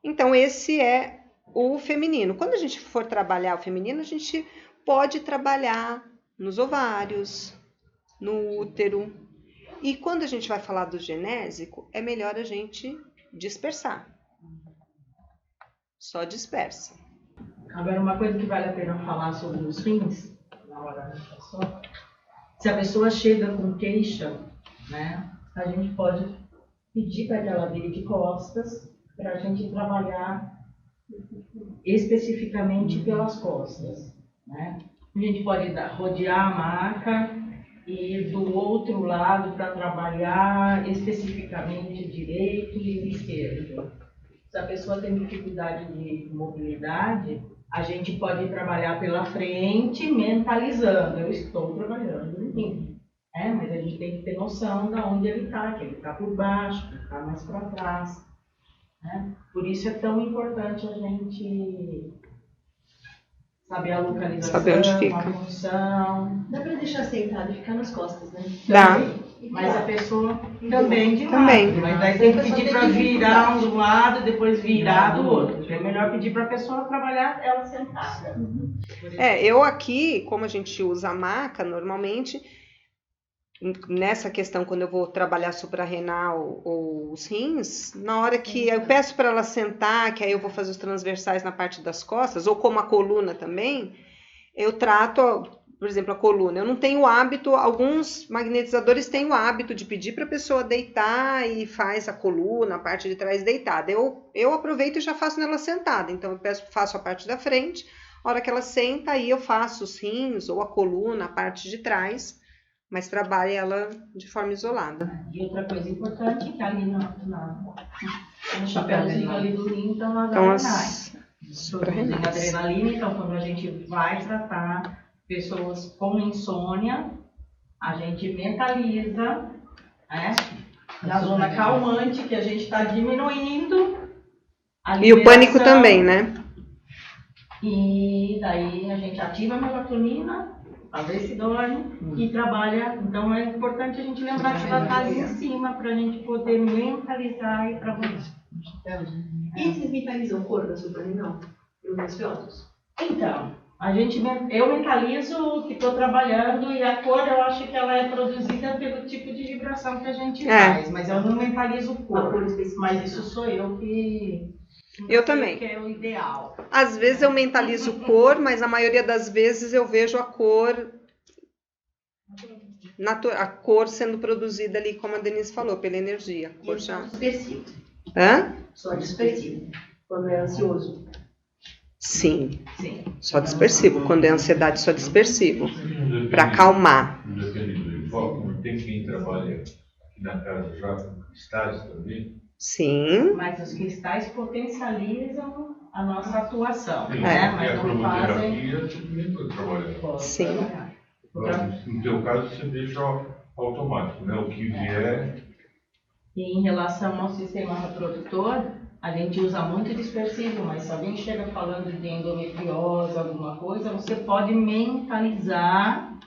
Então, esse é o feminino. Quando a gente for trabalhar o feminino, a gente pode trabalhar nos ovários, no útero. E quando a gente vai falar do genésico, é melhor a gente dispersar. Só dispersa. Agora, uma coisa que vale a pena falar sobre os rins, na hora da pessoa, se a pessoa chega com queixa, né, a gente pode pedir para que ela vire de costas, para a gente trabalhar especificamente pelas costas, né? A gente pode rodear a maca e do outro lado para trabalhar especificamente direito e esquerdo. Se a pessoa tem dificuldade de mobilidade, a gente pode trabalhar pela frente, mentalizando. Eu estou trabalhando em mim. Mas a gente tem que ter noção de onde ele está, que ele está por baixo, que ele está mais para trás. Por isso é tão importante a gente saber a localização, saber onde fica. a função. Dá para deixar sentado e ficar nas costas, né? Dá. Mas a pessoa também de lado. Também. Mas daí tem que pedir para virar um do lado, depois virar do outro. É melhor pedir para a pessoa trabalhar ela sentada. Eu aqui, como a gente usa a maca normalmente, nessa questão quando eu vou trabalhar suprarrenal ou os rins, na hora que eu peço para ela sentar, que aí eu vou fazer os transversais na parte das costas, ou como a coluna também, eu trato, por exemplo, a coluna. Eu não tenho o hábito, alguns magnetizadores têm o hábito de pedir para a pessoa deitar e faz a coluna, a parte de trás deitada. Eu aproveito e já faço nela sentada, então eu faço a parte da frente, a hora que ela senta, aí eu faço os rins ou a coluna, a parte de trás, mas trabalha ela de forma isolada. E outra coisa importante é que ali no chapéuzinho ali do rim estão as Então, adrenais. Produzem adrenalina, então quando a gente vai tratar pessoas com insônia, a gente mentaliza, na zona calmante, que a gente está diminuindo a liberação. E o pânico também, né? E daí a gente ativa a melatonina, a ver se dorme e trabalha. Então é importante a gente lembrar que ela está ali em cima para a gente poder mentalizar e trabalhar. E vocês mentalizam o corpo da suprarrenal? Os ansiosos? Então, eu mentalizo que estou trabalhando e a cor eu acho que ela é produzida pelo tipo de vibração que a gente faz, mas eu não mentalizo cor, mas isso sou eu que... Eu também. Que é o ideal. Às vezes eu mentalizo cor, mas a maioria das vezes eu vejo a cor sendo produzida ali, como a Denise falou, pela energia. A cor já... Dispersivo. Hã? Só dispersivo. Quando é ansioso. Sim. Só dispersivo. Quando é ansiedade, só dispersivo. Para acalmar. Depende do enfoque, não tem quem trabalha aqui na casa já com cristais também. Sim. Mas os cristais potencializam a nossa atuação, Sim, né? e Mas a não fazem... cromoterapia também pode trabalhar. Sim. No teu caso, você deixa automático, né? O que vier... E em relação ao sistema reprodutor, a gente usa muito dispersivo, mas se alguém chega falando de endometriose, alguma coisa, você pode mentalizar,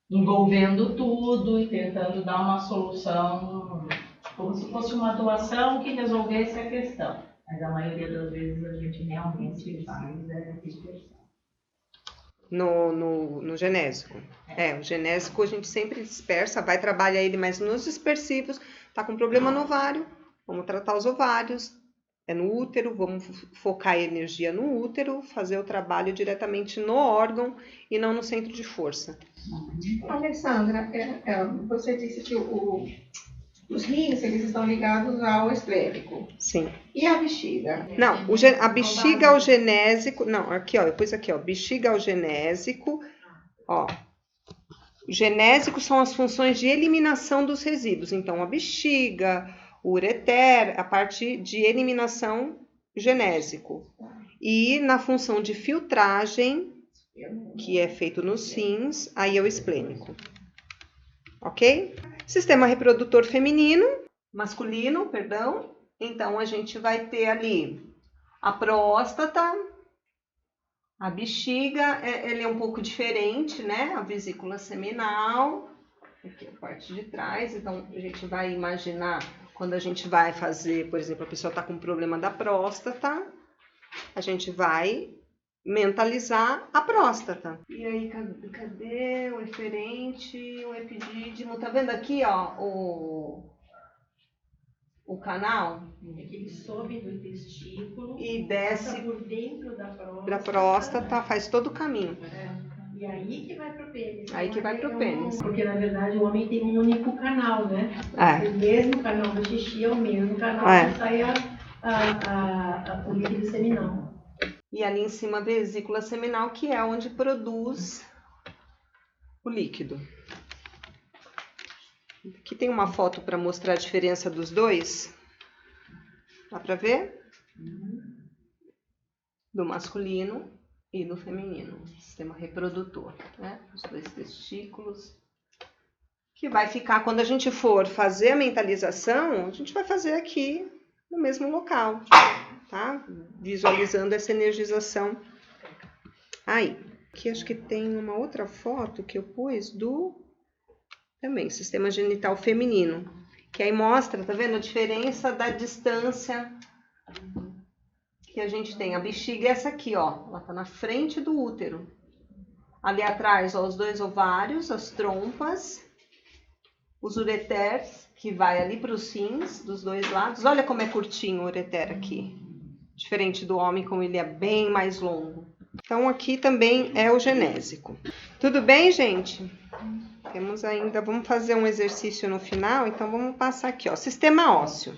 envolvendo tudo e tentando dar uma solução, como se fosse uma doação que resolvesse a questão. Mas a maioria das vezes a gente realmente faz dispersão. No genésico. O genésico a gente sempre dispersa, vai trabalhar ele, mas nos dispersivos, tá com problema no ovário, vamos tratar os ovários, é no útero, vamos focar a energia no útero, fazer o trabalho diretamente no órgão e não no centro de força. Alessandra, você disse que os rins, eles estão ligados ao esplênico. Sim. E a bexiga? Não, a bexiga é o genésico. Não, aqui, ó, eu pus aqui, ó. Bexiga é o genésico. Ó. O genésico são as funções de eliminação dos resíduos. Então, a bexiga, o ureter, a parte de eliminação genésico. E na função de filtragem, que é feito nos rins, aí é o esplênico. Ok? Sistema reprodutor masculino, perdão. Então, a gente vai ter ali a próstata, a bexiga, ele é um pouco diferente, né? A vesícula seminal, aqui a parte de trás. Então, a gente vai imaginar, quando a gente vai fazer, por exemplo, a pessoa está com problema da próstata, a gente vai mentalizar a próstata. E aí, cadê o eferente, o epidídimo? Tá vendo aqui, ó, o canal? Ele sobe do testículo E desce por dentro da próstata, faz todo o caminho. E aí que vai pro pênis. Aí que vai pro pênis. Porque, na verdade, o homem tem um único canal, né? É. O mesmo canal do xixi é o mesmo canal que sai o líquido seminal. E ali em cima a vesícula seminal, que é onde produz o o líquido. Aqui tem uma foto para mostrar a diferença dos dois. Dá para ver? Do masculino e do feminino, sistema reprodutor, né? Os dois testículos. Que vai ficar, quando a gente for fazer a mentalização, a gente vai fazer aqui no mesmo local, tá? Visualizando essa energização aí. Aqui acho que tem uma outra foto que eu pus do também sistema genital feminino, que aí mostra, tá vendo a diferença da distância que a gente tem. A bexiga é essa aqui, ó, ela tá na frente do útero. Ali atrás, ó, os dois ovários, as trompas, os ureteres, que vai ali para os rins dos dois lados. Olha como é curtinho o ureter aqui, diferente do homem, como ele é bem mais longo. Então aqui também é o genésico. Tudo bem, gente? Temos ainda, vamos fazer um exercício no final, então vamos passar aqui, ó, sistema ósseo.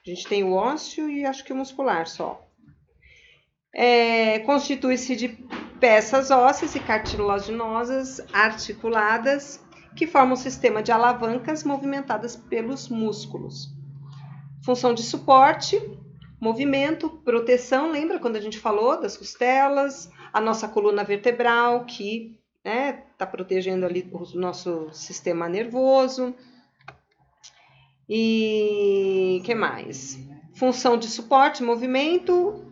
A gente tem o ósseo e acho que o muscular só. Constitui-se de peças ósseas e cartilaginosas articuladas que formam um sistema de alavancas movimentadas pelos músculos. Função de suporte, movimento, proteção, lembra quando a gente falou das costelas, a nossa coluna vertebral que está protegendo ali o nosso sistema nervoso. E que mais? Função de suporte, movimento,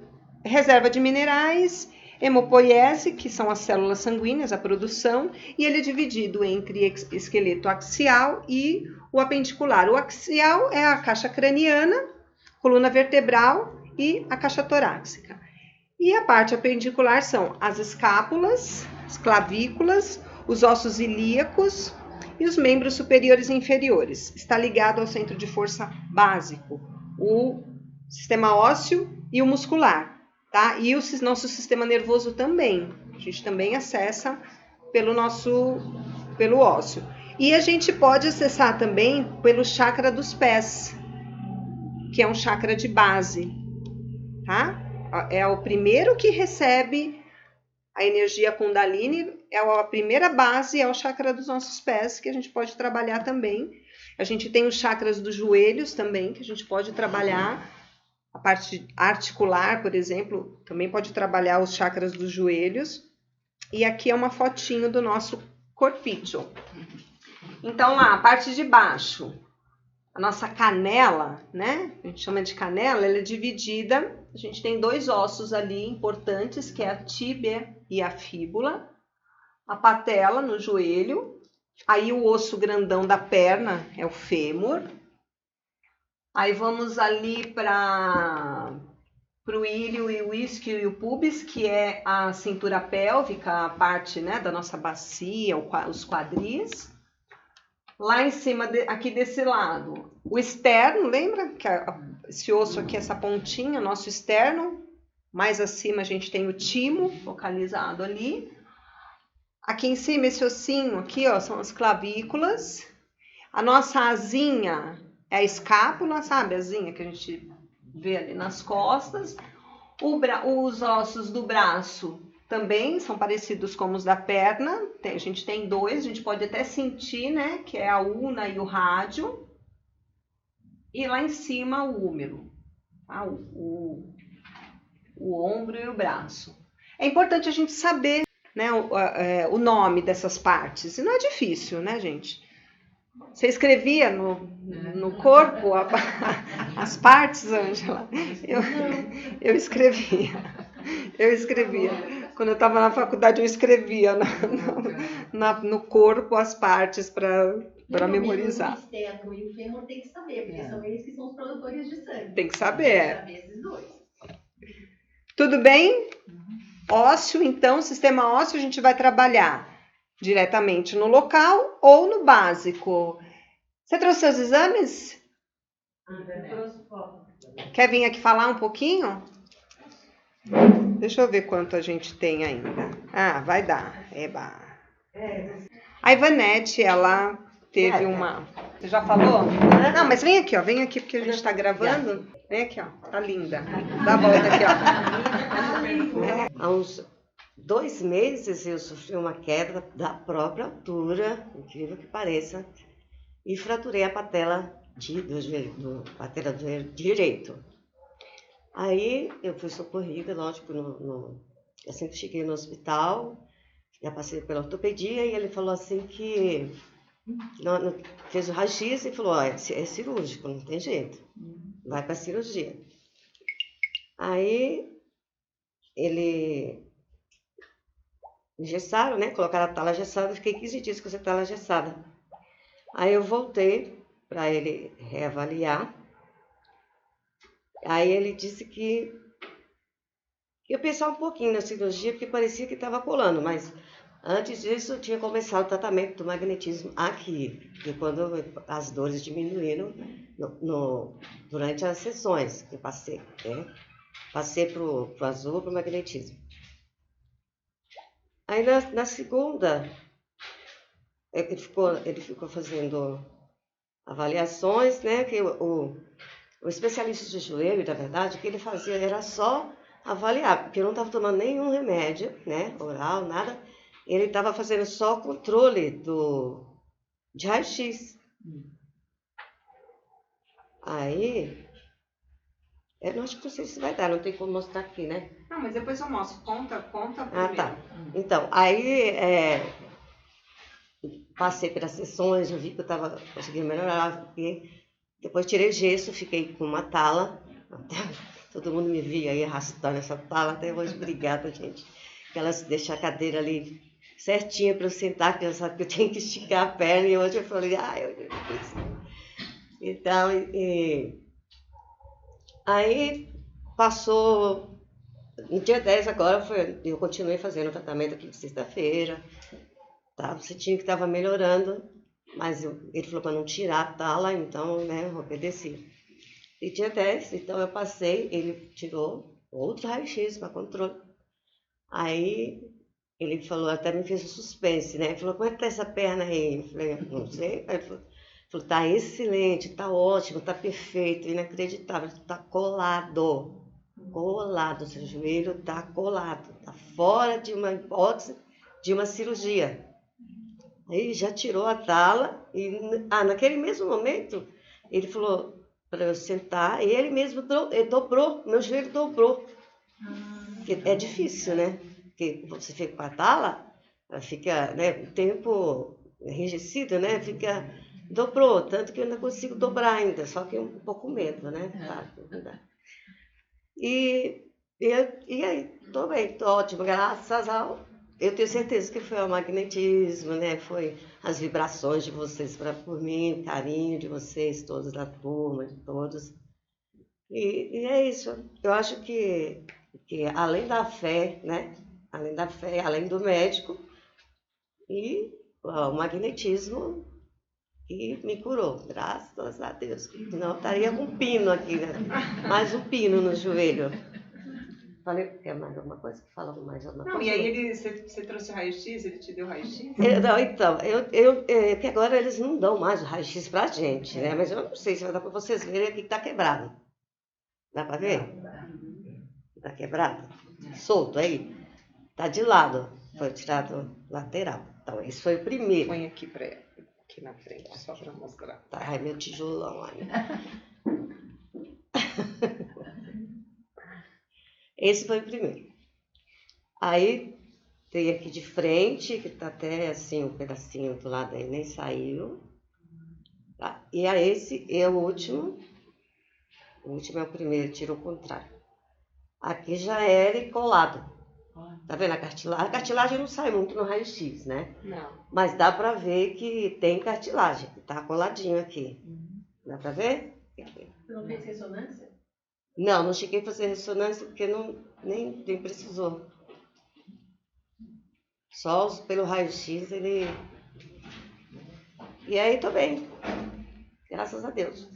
reserva de minerais, hemopoiese, que são as células sanguíneas, a produção, e ele é dividido entre esqueleto axial e o apendicular. O axial é a caixa craniana, coluna vertebral e a caixa torácica. E a parte apendicular são as escápulas, as clavículas, os ossos ilíacos e os membros superiores e inferiores. Está ligado ao centro de força básico, o sistema ósseo e o muscular, tá? E o nosso sistema nervoso também. A gente também acessa pelo ósseo. E a gente pode acessar também pelo chakra dos pés, que é um chakra de base, tá? É o primeiro que recebe a energia Kundalini, é a primeira base, é o chakra dos nossos pés, que a gente pode trabalhar também. A gente tem os chakras dos joelhos também, que a gente pode trabalhar. A parte articular, por exemplo, também pode trabalhar os chakras dos joelhos. E aqui é uma fotinho do nosso corpício. Então, lá, a parte de baixo, a nossa canela, né? A gente chama de canela, ela é dividida. A gente tem dois ossos ali importantes, que é a tíbia e a fíbula. A patela no joelho. Aí o osso grandão da perna é o fêmur. Aí vamos ali para o ilho e o isquio e o pubis, que é a cintura pélvica, a parte, né, da nossa bacia, os quadris. Lá em cima, aqui desse lado, o externo, lembra? Que esse osso aqui, essa pontinha, nosso externo. Mais acima a gente tem o timo, localizado ali. Aqui em cima, esse ossinho aqui, ó, são as clavículas. A nossa asinha é a escápula, sabe? A asinha que a gente vê ali nas costas. Os ossos do braço também são parecidos com os da perna. A gente tem dois, a gente pode até sentir, né? Que é a ulna e o rádio. E lá em cima o húmero, tá? O ombro e o braço. É importante a gente saber, né, o nome dessas partes. E não é difícil, né, gente? Você escrevia no corpo as partes, Ângela? Eu escrevia. Quando eu estava na faculdade, eu escrevia no corpo as partes para memorizar. O externo e o fêmur tem que saber, porque são eles que são os produtores de sangue. Tem que saber. Tem que saber esses dois. Tudo bem? Ósseo, então, sistema ósseo, a gente vai trabalhar diretamente no local ou no básico. Você trouxe seus exames? Quer vir aqui falar um pouquinho? Deixa eu ver quanto a gente tem ainda. Ah, vai dar. Eba. A Ivanete, ela teve uma... Você já falou? Não, mas vem aqui, ó. Vem aqui porque a gente está gravando. Vem aqui, ó. Tá linda. Dá a volta aqui, ó. 2 meses eu sofri uma queda da própria altura, incrível que pareça, e fraturei a patela patela do direito. Aí eu fui socorrida, lógico, assim que cheguei no hospital, já passei pela ortopedia e ele falou assim que fez o raio-x e falou, é cirúrgico, não tem jeito, vai para cirurgia. Aí ele engessaram, né? Colocaram a tala gessada, fiquei 15 dias com essa tala gessada. Aí eu voltei para ele reavaliar. Aí ele disse que eu pensava um pouquinho na cirurgia, porque parecia que estava colando, mas antes disso eu tinha começado o tratamento do magnetismo aqui, e quando as dores diminuíram durante as sessões que eu passei, né? Passei para o azul, para o magnetismo. Aí na segunda, ele ficou fazendo avaliações, né? Que o especialista de joelho, na verdade, o que ele fazia era só avaliar, porque eu não estava tomando nenhum remédio, né? Oral, nada. Ele estava fazendo só controle de raio-x. Aí, eu não sei se vai dar, não tem como mostrar aqui, né? Não, mas depois eu mostro. Conta primeiro. Ah, tá. Então, aí passei pelas sessões, eu vi que eu estava conseguindo melhorar, depois tirei gesso, fiquei com uma tala, todo mundo me via aí arrastando essa tala, até hoje, obrigada, gente. Que elas deixam a cadeira ali certinha para eu sentar, porque eu sabia que eu tinha que esticar a perna, e hoje eu falei, eu preciso. Então, aí passou, no dia 10 agora, eu continuei fazendo o tratamento aqui de sexta-feira, tá? Você tinha que estava melhorando, mas ele falou para não tirar a tala, então, né, eu obedeci. E dia 10, então eu passei, ele tirou outro raio-x para controle. Aí ele falou, até me fez um suspense, né? Ele falou, como é que tá essa perna aí? Eu falei, não sei. Aí ele falou, tá excelente, tá ótimo, tá perfeito, inacreditável, tá colado, seu joelho tá colado, tá fora de uma hipótese de uma cirurgia. Aí já tirou a tala e naquele mesmo momento ele falou para eu sentar e ele mesmo dobrou, meu joelho dobrou. É difícil, né? Porque você fica com a tala, ela fica, né, o tempo enrijecido, né? Dobrou, tanto que eu ainda consigo dobrar ainda, só que um pouco medo, né? E aí, tô bem, tô ótimo, graças ao... Eu tenho certeza que foi o magnetismo, né? Foi as vibrações de vocês por mim, o carinho de vocês, todos da turma, de todos. E é isso. Eu acho que além da fé, né? Além da fé, além do médico, e o magnetismo que me curou, graças a Deus. Senão eu estaria com um pino aqui, né? Mais um pino no joelho. Falei, quer mais alguma coisa? Fala mais alguma coisa? Não, e aí você trouxe o raio-x, ele te deu o raio-x? Não, então, que agora eles não dão mais o raio-x pra gente, né? Mas eu não sei se vai dar pra vocês verem aqui que tá quebrado. Dá pra ver? Tá quebrado? Solto aí? Tá de lado. Foi tirado lateral. Então, esse foi o primeiro. Põe aqui aqui na frente, só pra mostrar. Tá, ai, meu tijolão aí. Esse foi o primeiro. Aí, tem aqui de frente, que tá até assim, um pedacinho do lado aí, nem saiu. Tá? E aí, esse é o último. O último é o primeiro, tiro o contrário. Aqui já era colado. Tá vendo a cartilagem? A cartilagem não sai muito no raio-x, né? Não. Mas dá pra ver que tem cartilagem. Tá coladinho aqui. Dá pra ver? Você não fez ressonância? Não cheguei a fazer ressonância porque nem precisou. Só pelo raio-x ele... E aí tô bem. Graças a Deus.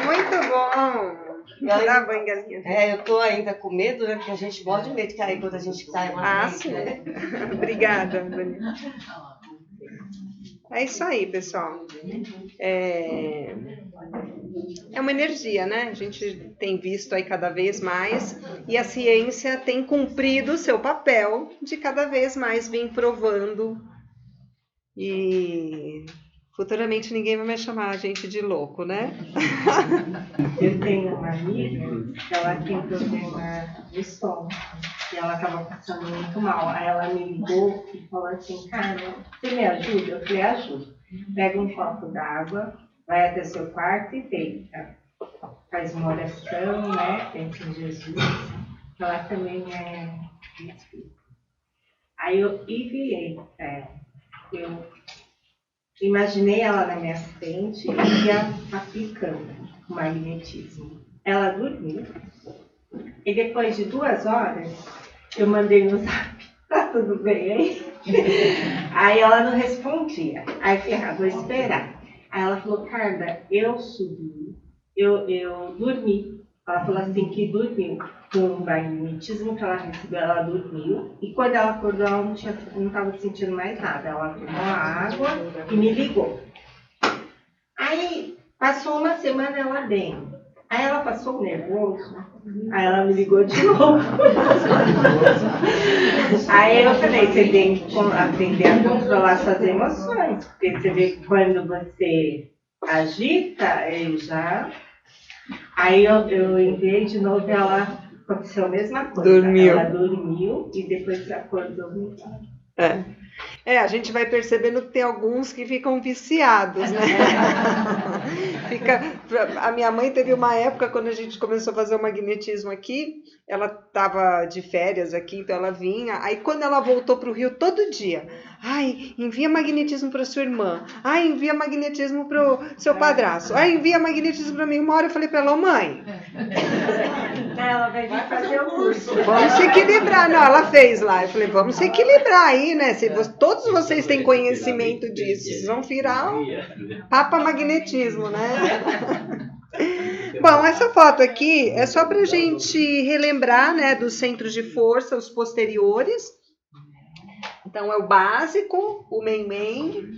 Muito bom! Dá banho, galinha. Eu tô ainda com medo, né? Porque a gente morre de medo de cair quando a gente cai uma vez, sim. né? Obrigada, Bonita. É isso aí, pessoal. É uma energia, né? A gente tem visto aí cada vez mais e a ciência tem cumprido o seu papel de cada vez mais vir provando e futuramente ninguém vai mais chamar a gente de louco, né? Eu tenho uma amiga que ela tem problema de som e ela estava passando muito mal. Aí ela me ligou e falou assim, cara, você me ajuda? Eu falei, ajudo. Pega um copo d'água, vai até seu quarto e deita. Faz uma oração, né? Pensa em Jesus. Ela também é espírita. Aí eu enviei para ela. Eu imaginei ela na minha frente e ia aplicando o magnetismo. Ela dormiu. E depois de 2 horas, eu mandei no zap, tá tudo bem aí? Aí ela não respondia. Aí eu falei, vou esperar. Aí ela falou, Carla, eu subi, eu dormi. Ela falou assim que dormiu com o magnetismo que ela recebeu, ela dormiu. E quando ela acordou, ela não estava sentindo mais nada. Ela tomou a água e me ligou. Aí passou uma semana ela bem. Aí ela passou um nervoso. Aí ela me ligou de novo. Aí eu falei, você tem que aprender a controlar suas emoções. Porque você vê que quando você agita, ele já... Aí eu enviei de novo e ela aconteceu a mesma coisa. Dormiu. Ela dormiu e depois se acordou muito. A gente vai percebendo que tem alguns que ficam viciados, né? A minha mãe teve uma época, quando a gente começou a fazer o magnetismo aqui, ela estava de férias aqui, então ela vinha. Aí quando ela voltou para o Rio, todo dia, ai, envia magnetismo para sua irmã, ai, envia magnetismo para o seu padrasto, ai, envia magnetismo para mim. Uma hora eu falei para ela, mãe, ela vai vir fazer o curso. Vamos se equilibrar. Não, ela fez lá. Eu falei, vamos se equilibrar aí, né? Todos vocês têm conhecimento disso. Vocês vão virar um papa magnetismo, né? Bom, essa foto aqui é só pra gente relembrar, né, dos centros de força, os posteriores. Então, é o básico, o main,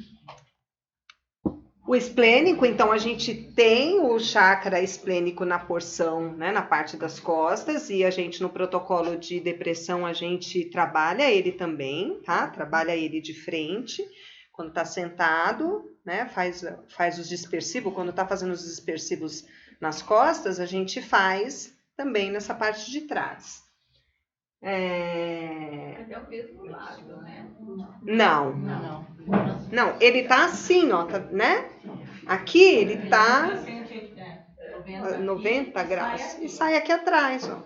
o esplênico. Então, a gente tem o chakra esplênico na porção, né, na parte das costas, e a gente, no protocolo de depressão, a gente trabalha ele também, tá? Trabalha ele de frente, quando tá sentado, né, faz os dispersivos. Quando tá fazendo os dispersivos nas costas, a gente faz também nessa parte de trás. Até o mesmo lado, né? Não, ele tá assim, ó, tá, né? Aqui ele tá 90 graus e sai aqui atrás, ó.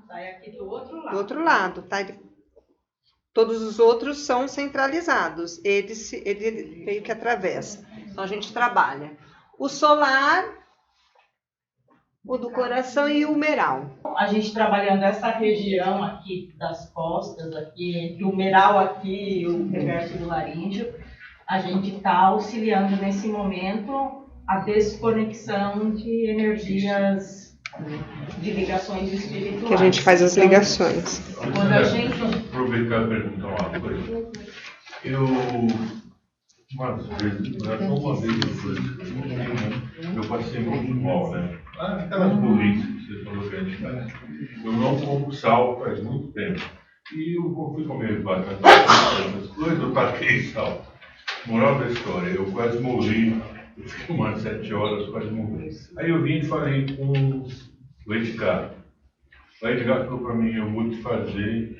Sai aqui do outro lado. Do outro lado, tá? Todos os outros são centralizados. Ele meio que atravessa. Então a gente trabalha o solar, o do coração e o humeral. A gente trabalhando essa região aqui das costas, aqui, entre o humeral aqui e o reverso do laríngeo, a gente está auxiliando nesse momento a desconexão de energias, de ligações espirituais. Que a gente faz as ligações. Quando a gente... Aproveitar e perguntar uma coisa. Uma vez eu passei muito mal, né? Aquelas burrices que você falou que a gente faz. Eu não como sal faz muito tempo. E eu fui comer batata, essas coisas, eu taquei sal. Moral da história, eu quase morri. Eu fiquei umas 7 horas, quase morri. Aí eu vim e falei com o Edgar. O Edgar falou para mim, eu vou te fazer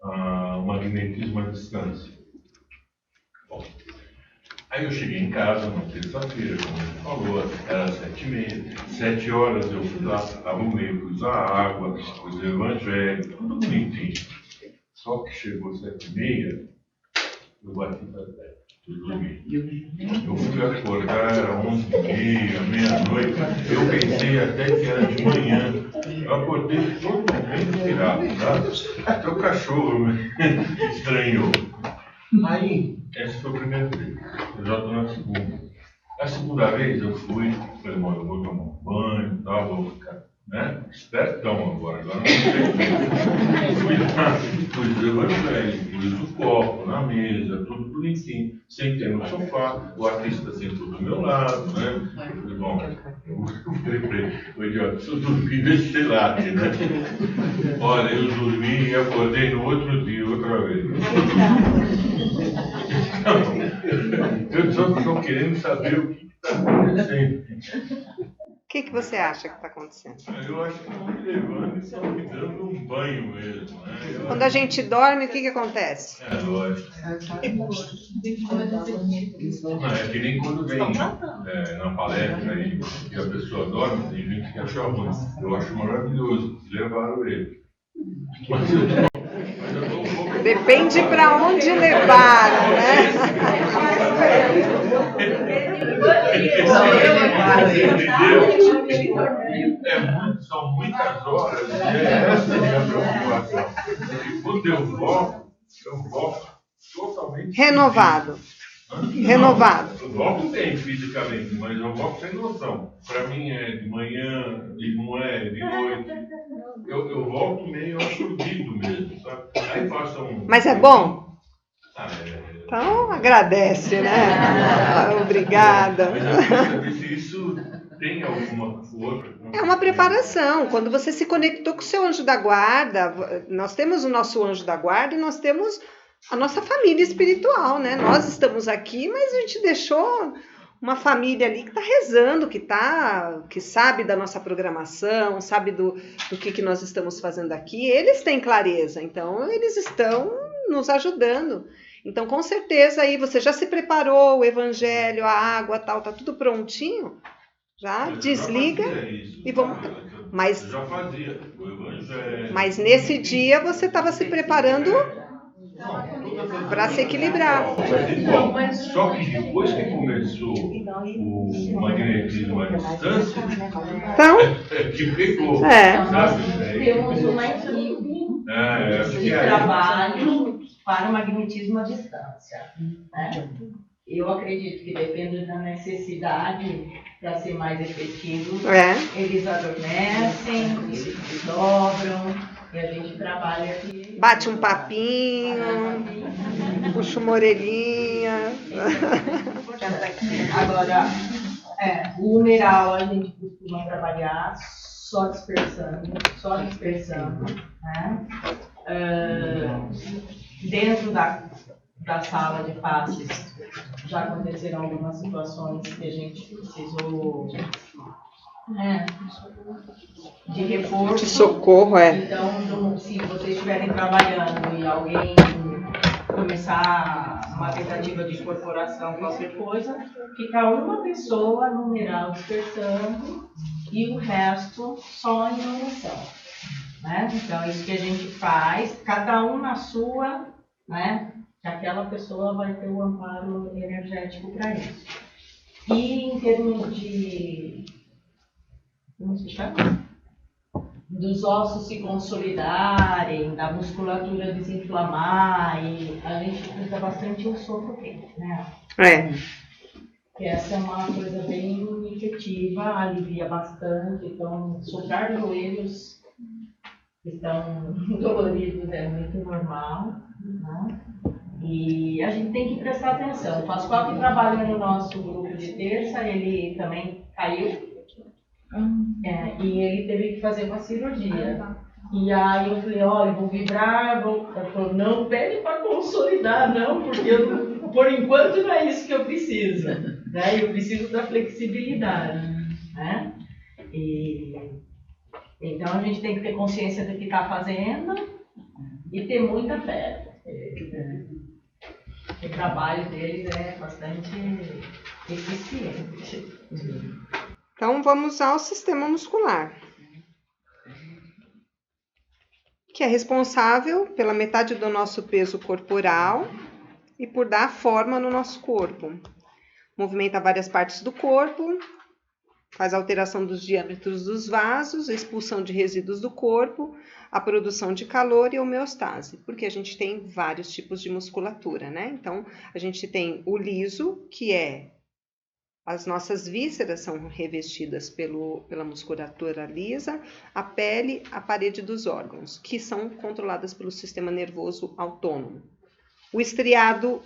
o magnetismo à distância. Bom, aí eu cheguei em casa na terça-feira, como ele falou, era 7h30. 7 horas eu fui lá, arrumei, pus a água, pus o evangelho, tudo bonitinho. Só que chegou 7h30, eu bati para 10. Eu dormi. Eu fui acordar, era 11h30, meia-noite. Eu pensei até que era de manhã. Eu acordei totalmente virado, sabe? Até o cachorro me estranhou. Aí, essa foi a primeira vez. Eu já estou na segunda. A segunda vez eu fui, falei, eu vou tomar um banho e tal, vou ficar, né? Espertão agora não tem jeito. Fui lá, pus o evangelho, pus o copo na mesa, tudo bonitinho. Sentei no sofá, o artista sentou do meu lado, né? bom, eu falei pra ele, ô idiota, se eu dormir, vê se você late, né? Olha, eu dormi e acordei no outro dia, outra vez. Então, eu só estou querendo saber o que está acontecendo. O que você acha que está acontecendo? Eu acho que estão me levando e estão me dando um banho mesmo, né? Quando a gente dorme, o que acontece? É, lógico. Não, é que nem quando vem na palestra e a pessoa dorme, tem gente que acha ruim. Eu acho maravilhoso. Levaram ele. Mas eu tô um pouco... Depende para onde levaram, né? São muitas horas, essa é a preocupação. E quando eu volto totalmente Renovado. Renovado. Eu volto bem fisicamente, mas eu volto sem noção. Para mim é de manhã, e não é de noite. Eu volto meio absurdido mesmo, sabe? Aí passa um... Mas é bom? Então agradece, né? Obrigada. Mas eu quero saber se isso tem alguma outra... É uma preparação. Quando você se conectou com o seu anjo da guarda, nós temos o nosso anjo da guarda e nós temos a nossa família espiritual, né? Nós estamos aqui, mas a gente deixou uma família ali que está rezando, que sabe da nossa programação, sabe do que nós estamos fazendo aqui. Eles têm clareza, então eles estão nos ajudando. Então, com certeza, aí você já se preparou, o evangelho, a água, tal, tá tudo prontinho. Já desliga e vamos... Mas, eu já fazia o evangelho. Mas nesse dia você estava se preparando para se equilibrar. Só que depois que começou o magnetismo à distância, então, que pegou. Temos uma equipe de trabalho para o magnetismo à distância. Né? Eu acredito que depende da necessidade para ser mais efetivo. Eles adormecem, eles se dobram e a gente trabalha aqui. Bate um papinho, puxa uma orelhinha. Agora, o numeral a gente costuma trabalhar só dispersando. Né? Dentro da sala de passes já aconteceram algumas situações que a gente precisou de reforço. De socorro, Então, se vocês estiverem trabalhando e alguém começar uma tentativa de incorporação, qualquer coisa, fica uma pessoa no numeral dispersando e o resto só em emanação. Né? Então, isso que a gente faz, cada um na sua, né? Que aquela pessoa vai ter o amparo energético para isso. E em termos de... Como se chama? Dos ossos se consolidarem, da musculatura desinflamar, e a gente usa bastante o sopro quente, né? Que essa é uma coisa bem efetiva, alivia bastante. Então, soprar joelhos que estão doloridos é muito normal, né? E a gente tem que prestar atenção. O Pascoal, que trabalha no nosso grupo de terça, ele também caiu. E ele teve que fazer uma cirurgia. E aí eu falei, olha, vou vibrar. Ele falou, não pede para consolidar, não, porque por enquanto não é isso que eu preciso. Né? Eu preciso da flexibilidade. Né? Então a gente tem que ter consciência do que está fazendo e ter muita fé. O trabalho deles é bastante eficiente. Então, vamos ao sistema muscular, que é responsável pela metade do nosso peso corporal e por dar forma no nosso corpo. Movimenta várias partes do corpo, faz alteração dos diâmetros dos vasos, expulsão de resíduos do corpo, a produção de calor e homeostase, porque a gente tem vários tipos de musculatura, né? Então, a gente tem o liso, que é as nossas vísceras são revestidas pela musculatura lisa, a pele, a parede dos órgãos, que são controladas pelo sistema nervoso autônomo. O estriado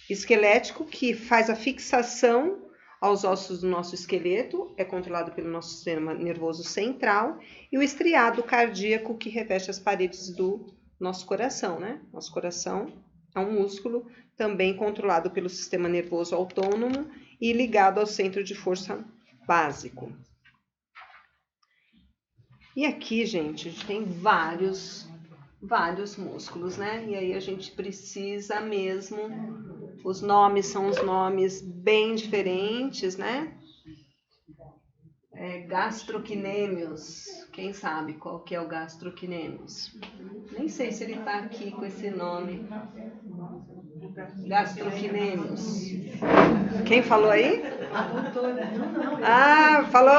esquelético, que faz a fixação aos ossos do nosso esqueleto, é controlado pelo nosso sistema nervoso central, e o estriado cardíaco que reveste as paredes do nosso coração, né? Nosso coração é um músculo também controlado pelo sistema nervoso autônomo e ligado ao centro de força básico. E aqui, gente, a gente tem vários músculos, né? E aí a gente precisa mesmo, os nomes são os nomes bem diferentes, né? Gastrocnêmios, quem sabe qual que é o gastrocnêmios? Nem sei se ele tá aqui com esse nome. Gastrocnêmios. Quem falou aí? Ah, falou.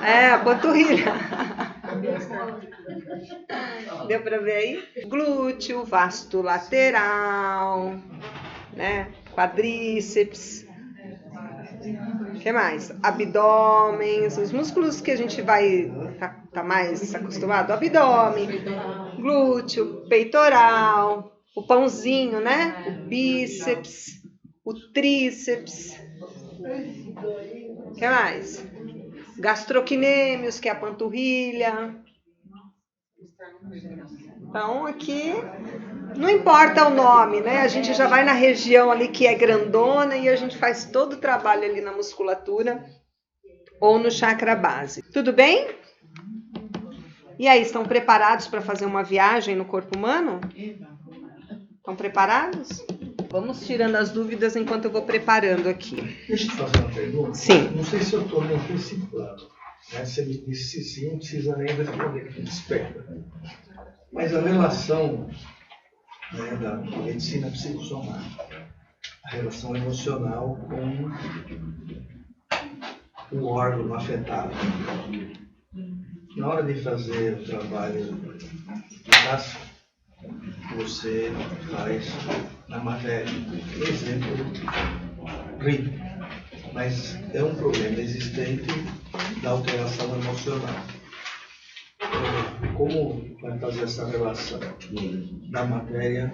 A panturrilha. Deu para ver aí? Glúteo, vasto lateral, né? Quadríceps. O que mais? Abdômen, os músculos que a gente vai tá mais acostumado. Abdômen, glúteo, peitoral, o pãozinho, né? O bíceps, o tríceps. O que mais? Gastrocnêmios, que é a panturrilha. Então, aqui, não importa o nome, né? A gente já vai na região ali que é grandona e a gente faz todo o trabalho ali na musculatura ou no chakra base. Tudo bem? E aí, estão preparados para fazer uma viagem no corpo humano? Estão preparados? Vamos tirando as dúvidas enquanto eu vou preparando aqui. Deixa eu te fazer uma pergunta. Sim. Não sei se eu estou antecipando. Né? Você me disse sim, não precisa nem responder. Espera. Mas a relação, né, da medicina psicossomática, a relação emocional com o órgão afetado. Na hora de fazer o trabalho de taça, você faz na matéria. Por exemplo, rim. Mas é um problema existente da alteração emocional. Como vai fazer essa relação da matéria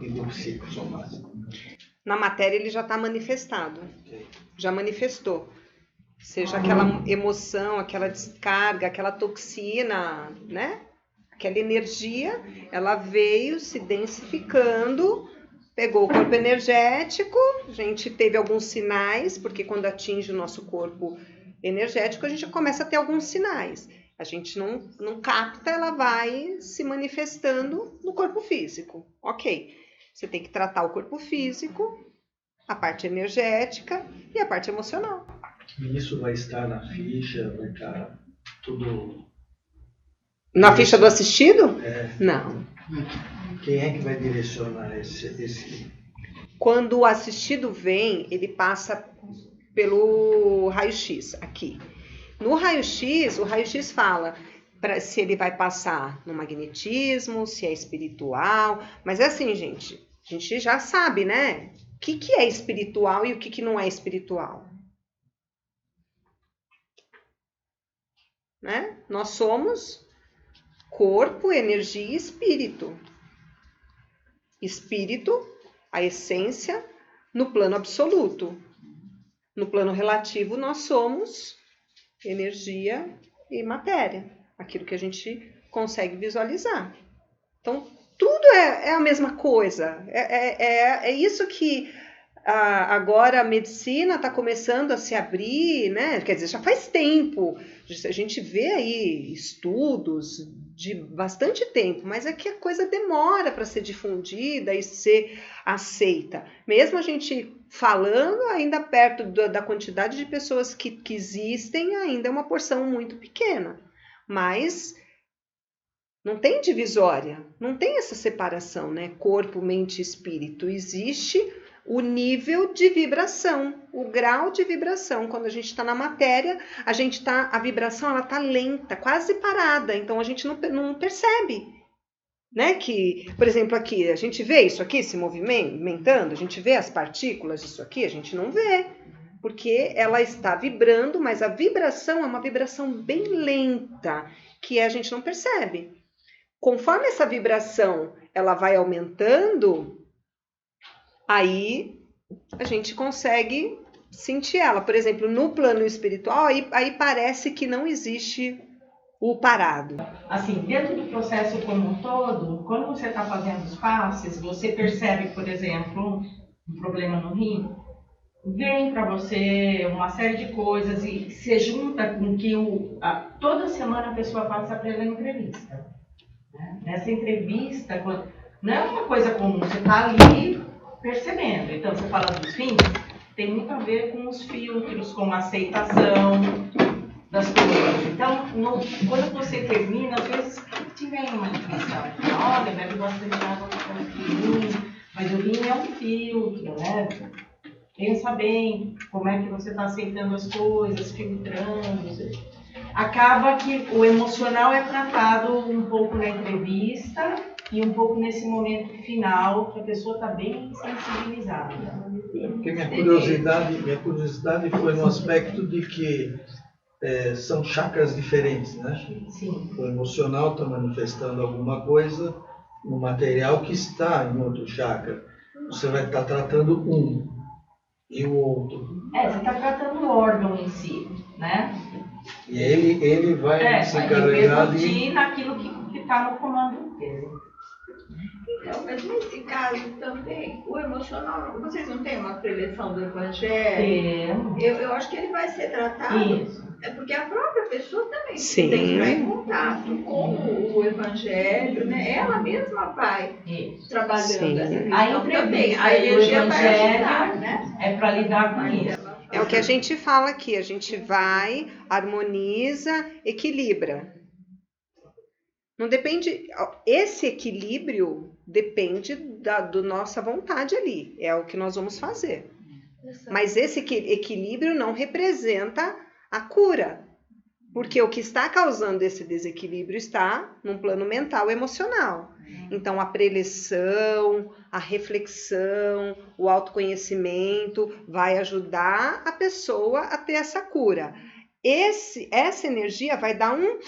e do psicossomático? Na matéria ele já está manifestado, já manifestou. Seja aquela emoção, aquela descarga, aquela toxina, né? Aquela energia, ela veio se densificando, pegou o corpo energético, a gente teve alguns sinais, porque quando atinge o nosso corpo energético, a gente começa a ter alguns sinais. A gente não capta, ela vai se manifestando no corpo físico. Ok, você tem que tratar o corpo físico, a parte energética e a parte emocional. E isso vai estar na ficha, vai estar tudo... Na ficha do assistido? Não. Quem é que vai direcionar esse... Quando o assistido vem, ele passa pelo raio-x aqui. No raio-x, o raio-x fala se ele vai passar no magnetismo, se é espiritual. Mas é assim, gente, a gente já sabe, né? O que é espiritual e o que não é espiritual. Né? Nós somos corpo, energia e espírito. Espírito, a essência, no plano absoluto. No plano relativo, nós somos energia e matéria. Aquilo que a gente consegue visualizar. Então, tudo é a mesma coisa. É isso que agora a medicina está começando a se abrir, né? Quer dizer, já faz tempo. A gente vê aí estudos de bastante tempo, mas é que a coisa demora para ser difundida e ser aceita. Mesmo a gente falando, ainda perto da quantidade de pessoas que existem, ainda é uma porção muito pequena. Mas não tem divisória, não tem essa separação, né? Corpo, mente e espírito. Existe o nível de vibração, o grau de vibração. Quando a gente está na matéria, a vibração ela está lenta, quase parada, então a gente não percebe, né? Que, por exemplo, aqui, a gente vê isso aqui se movimentando, a gente vê as partículas disso aqui, a gente não vê, porque ela está vibrando, mas a vibração é uma vibração bem lenta, que a gente não percebe. Conforme essa vibração ela vai aumentando, aí a gente consegue sentir ela. Por exemplo, no plano espiritual, aí parece que não existe o parado. Assim, dentro do processo como um todo, quando você está fazendo os passes, você percebe, por exemplo, um problema no rim, vem para você uma série de coisas e se junta com que toda semana a pessoa passa pela entrevista. Né? Nessa entrevista, não é uma coisa comum, você está ali percebendo. Então, você fala dos fins, tem muito a ver com os filtros, com a aceitação das coisas. Então, quando você termina, às vezes te vem uma intuição. Olha, bebe bastante água com o rim, mas o rim é um filtro, né? Pensa bem como é que você está aceitando as coisas, filtrando. Acaba que o emocional é tratado um pouco na entrevista e um pouco nesse momento final, que a pessoa está bem sensibilizada. Porque minha curiosidade foi no aspecto de que são chakras diferentes, né? Sim. O emocional está manifestando alguma coisa no material que está em outro chakra. Você vai estar tratando um e o outro. Você está tratando o órgão em si, né? E ele vai se encarregar de naquilo que está no comando dele. Então, mas nesse caso também, o emocional, vocês não têm uma preleção do evangelho? Eu acho que ele vai ser tratado. Isso. É porque a própria pessoa também Sim. tem que entrar em contato com o evangelho, né? Ela mesma vai trabalhando Sim. essa questão A entrevista também. A energia vai evangelho ajudar, né? é para lidar com isso. É o que a gente fala aqui, a gente vai, harmoniza, equilibra. Não depende, esse equilíbrio depende da nossa vontade ali, é o que nós vamos fazer. Mas esse equilíbrio não representa a cura, porque o que está causando esse desequilíbrio está num plano mental e emocional. Então, a preleção, a reflexão, o autoconhecimento vai ajudar a pessoa a ter essa cura. Essa energia vai dar um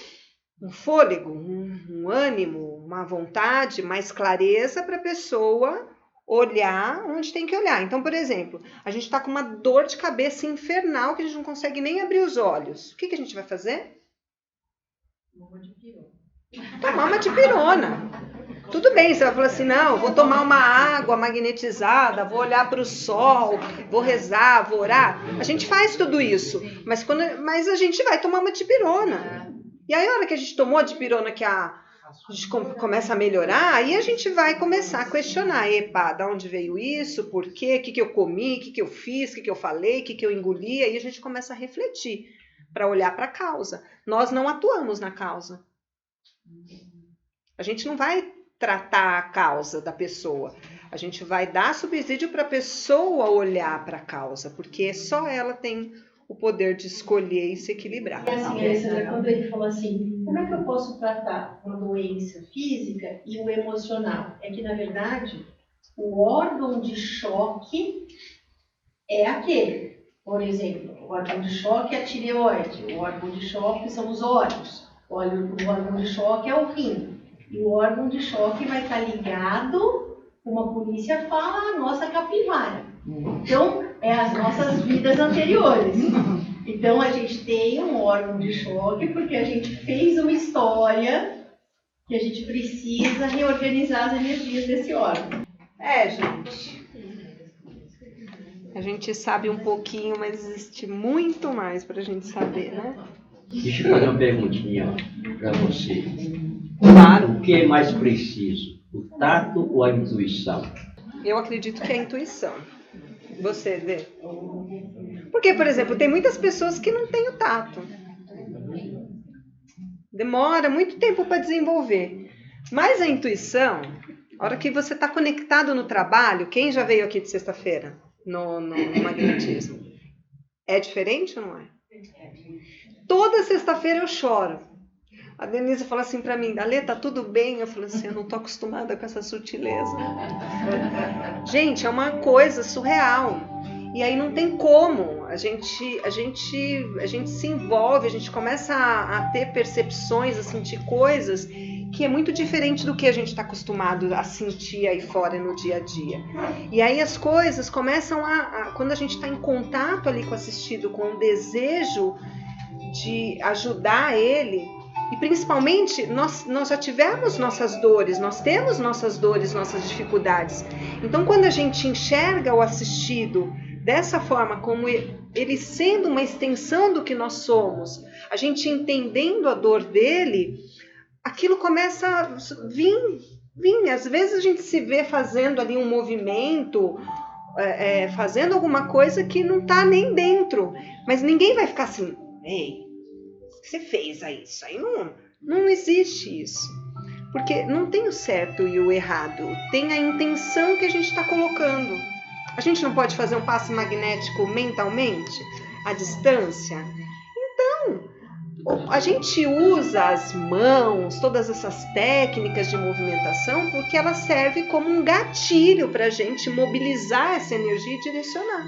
fôlego, um ânimo, uma vontade, mais clareza para a pessoa olhar onde tem que olhar. Então, por exemplo, a gente está com uma dor de cabeça infernal que a gente não consegue nem abrir os olhos. O que a gente vai fazer? Tomar uma dipirona. Tudo bem, você vai falar assim, não, vou tomar uma água magnetizada, vou olhar para o sol, vou rezar, vou orar. A gente faz tudo isso, mas a gente vai tomar uma dipirona. E aí, a hora que a gente tomou a dipirona, que a gente começa a melhorar, aí a gente vai começar a questionar, epa, de onde veio isso, por quê, o que eu comi, o que eu fiz, o que eu falei, o que eu engoli, aí a gente começa a refletir, para olhar para a causa. Nós não atuamos na causa. A gente não vai tratar a causa da pessoa, a gente vai dar subsídio para a pessoa olhar para a causa, porque só ela tem o poder de escolher e se equilibrar. E assim, Alessandra, quando ele falou assim, como é que eu posso tratar uma doença física e o emocional? É que, na verdade, o órgão de choque é aquele. Por exemplo, o órgão de choque é a tireoide, o órgão de choque são os olhos, o órgão de choque é o rim. E o órgão de choque vai estar ligado, como a polícia fala, a nossa capivara. Então, é as nossas vidas anteriores. Então, a gente tem um órgão de choque porque a gente fez uma história que a gente precisa reorganizar as energias desse órgão. Gente. A gente sabe um pouquinho, mas existe muito mais para a gente saber, né? Deixa eu fazer uma perguntinha para você. Claro. O que é mais preciso, o tato ou a intuição? Eu acredito que é a intuição. Você vê? Porque, por exemplo, tem muitas pessoas que não têm o tato. Demora muito tempo para desenvolver. Mas a intuição, a hora que você está conectado no trabalho, quem já veio aqui de sexta-feira no magnetismo? É diferente ou não é? Toda sexta-feira eu choro. A Denise fala assim pra mim, Alê, tá tudo bem? Eu falo assim, eu não tô acostumada com essa sutileza. Gente, é uma coisa surreal. E aí não tem como. A gente se envolve, a gente começa a ter percepções, a sentir coisas que é muito diferente do que a gente está acostumado a sentir aí fora no dia a dia. E aí as coisas começam quando a gente está em contato ali com o assistido, com o desejo de ajudar ele, e principalmente nós já tivemos nossas dores, nós temos nossas dores, nossas dificuldades. Então quando a gente enxerga o assistido dessa forma, como ele sendo uma extensão do que nós somos, a gente entendendo a dor dele, aquilo começa a vir. Às vezes a gente se vê fazendo ali um movimento, fazendo alguma coisa que não está nem dentro, mas ninguém vai ficar assim, ei, o que você fez aí? Isso aí não existe isso. Porque não tem o certo e o errado, tem a intenção que a gente está colocando. A gente não pode fazer um passe magnético mentalmente, à distância? Então, a gente usa as mãos, todas essas técnicas de movimentação, porque ela serve como um gatilho para a gente mobilizar essa energia e direcionar.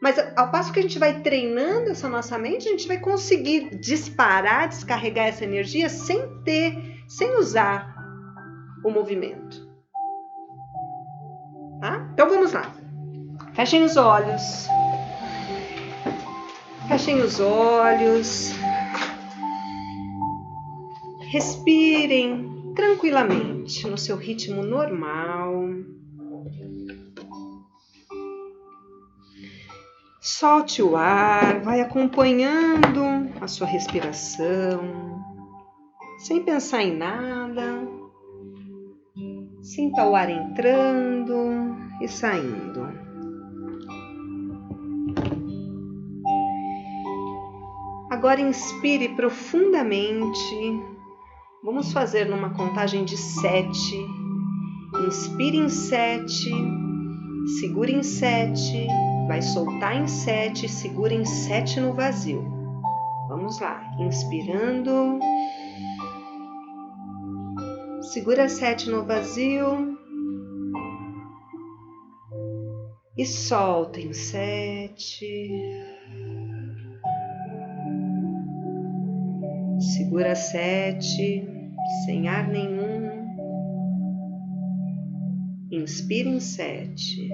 Mas ao passo que a gente vai treinando essa nossa mente, a gente vai conseguir disparar, descarregar essa energia sem usar o movimento. Tá? Então vamos lá. Fechem os olhos. Fechem os olhos. Respirem tranquilamente no seu ritmo normal. Solte o ar, vai acompanhando a sua respiração, sem pensar em nada. Sinta o ar entrando e saindo. Agora inspire profundamente. Vamos fazer numa contagem de 7. Inspire em 7, segure em 7, vai soltar em 7, segura em 7 no vazio. Vamos lá, inspirando. Segura 7 no vazio e solta em 7. Segura 7 sem ar nenhum. Inspira em 7.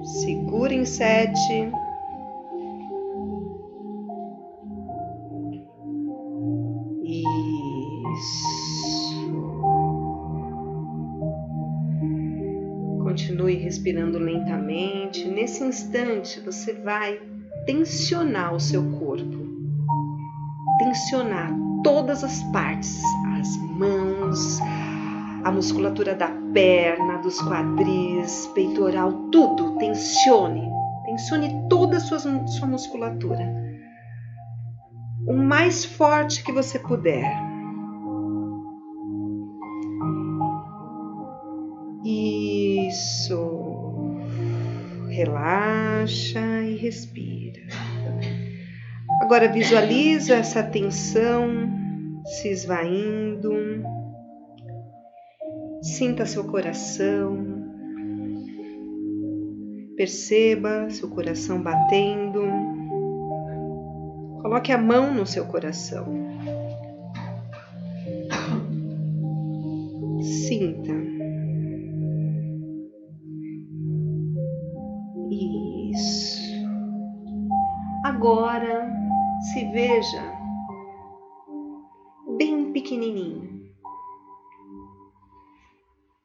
Segura em 7. Continue respirando lentamente. Nesse instante, você vai tensionar o seu corpo. Tensionar todas as partes, as mãos, a musculatura da perna, dos quadris, peitoral, tudo. Tensione. Tensione toda a sua musculatura. O mais forte que você puder. Isso. Relaxa e respira. Agora visualiza essa tensão se esvaindo. Sinta seu coração. Perceba seu coração batendo. Coloque a mão no seu coração. Sinta. Isso. Agora se veja bem pequenininho.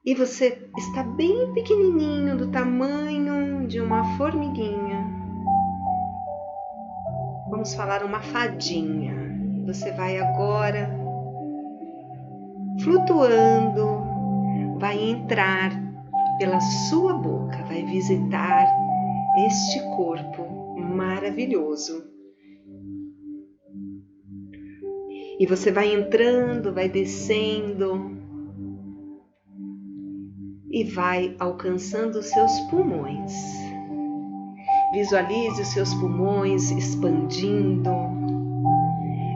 E você está bem pequenininho, do tamanho de uma formiguinha. Vamos falar uma fadinha. Você vai agora flutuando, vai entrar pela sua boca, vai visitar este corpo maravilhoso. E você vai entrando, vai descendo e vai alcançando os seus pulmões. Visualize os seus pulmões expandindo.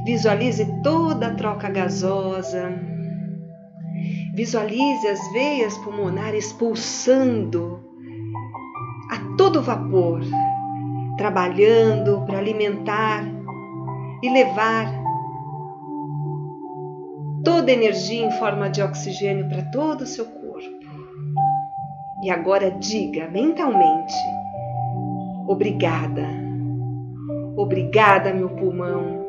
Visualize toda a troca gasosa. Visualize as veias pulmonares pulsando a todo vapor, trabalhando para alimentar e levar toda a energia em forma de oxigênio para todo o seu corpo. E agora diga mentalmente: obrigada. Obrigada, meu pulmão.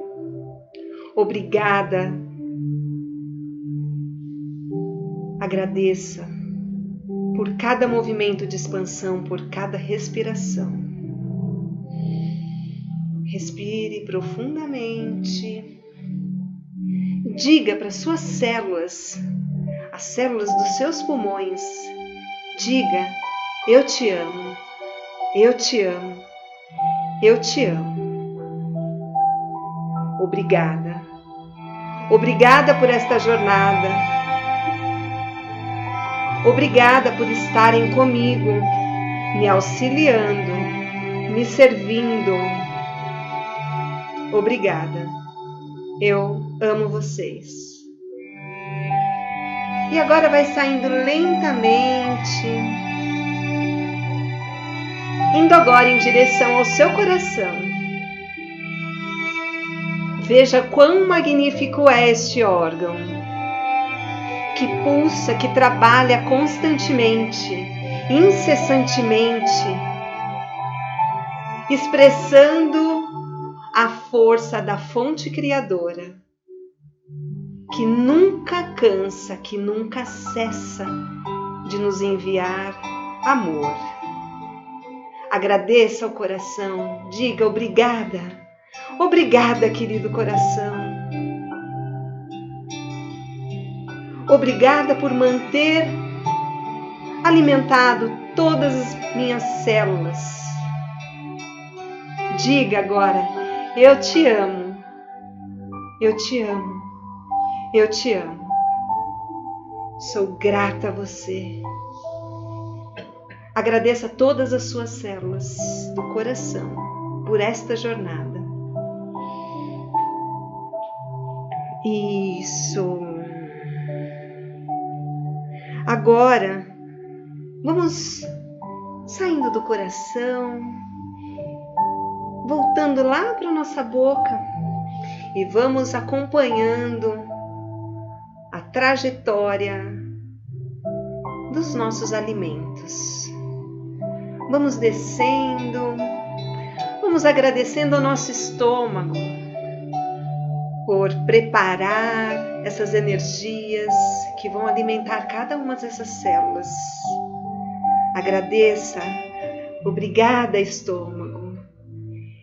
Obrigada. Agradeça por cada movimento de expansão, por cada respiração. Respire profundamente. Diga para suas células, as células dos seus pulmões, diga: eu te amo, eu te amo, eu te amo. Obrigada. Obrigada por esta jornada. Obrigada por estarem comigo, me auxiliando, me servindo. Obrigada. Eu amo vocês. E agora vai saindo lentamente, indo agora em direção ao seu coração. Veja quão magnífico é este órgão, que pulsa, que trabalha constantemente, incessantemente, expressando a força da fonte criadora, que nunca cansa, que nunca cessa de nos enviar amor. Agradeça ao coração, diga obrigada. Obrigada, querido coração. Obrigada por manter alimentado todas as minhas células. Diga agora: eu te amo. Eu te amo. Eu te amo. Sou grata a você. Agradeça todas as suas células do coração por esta jornada. Isso. Agora, vamos saindo do coração, voltando lá para nossa boca e vamos acompanhando a trajetória dos nossos alimentos. Vamos descendo, vamos agradecendo ao nosso estômago por preparar essas energias que vão alimentar cada uma dessas células. Agradeça. Obrigada, estômago.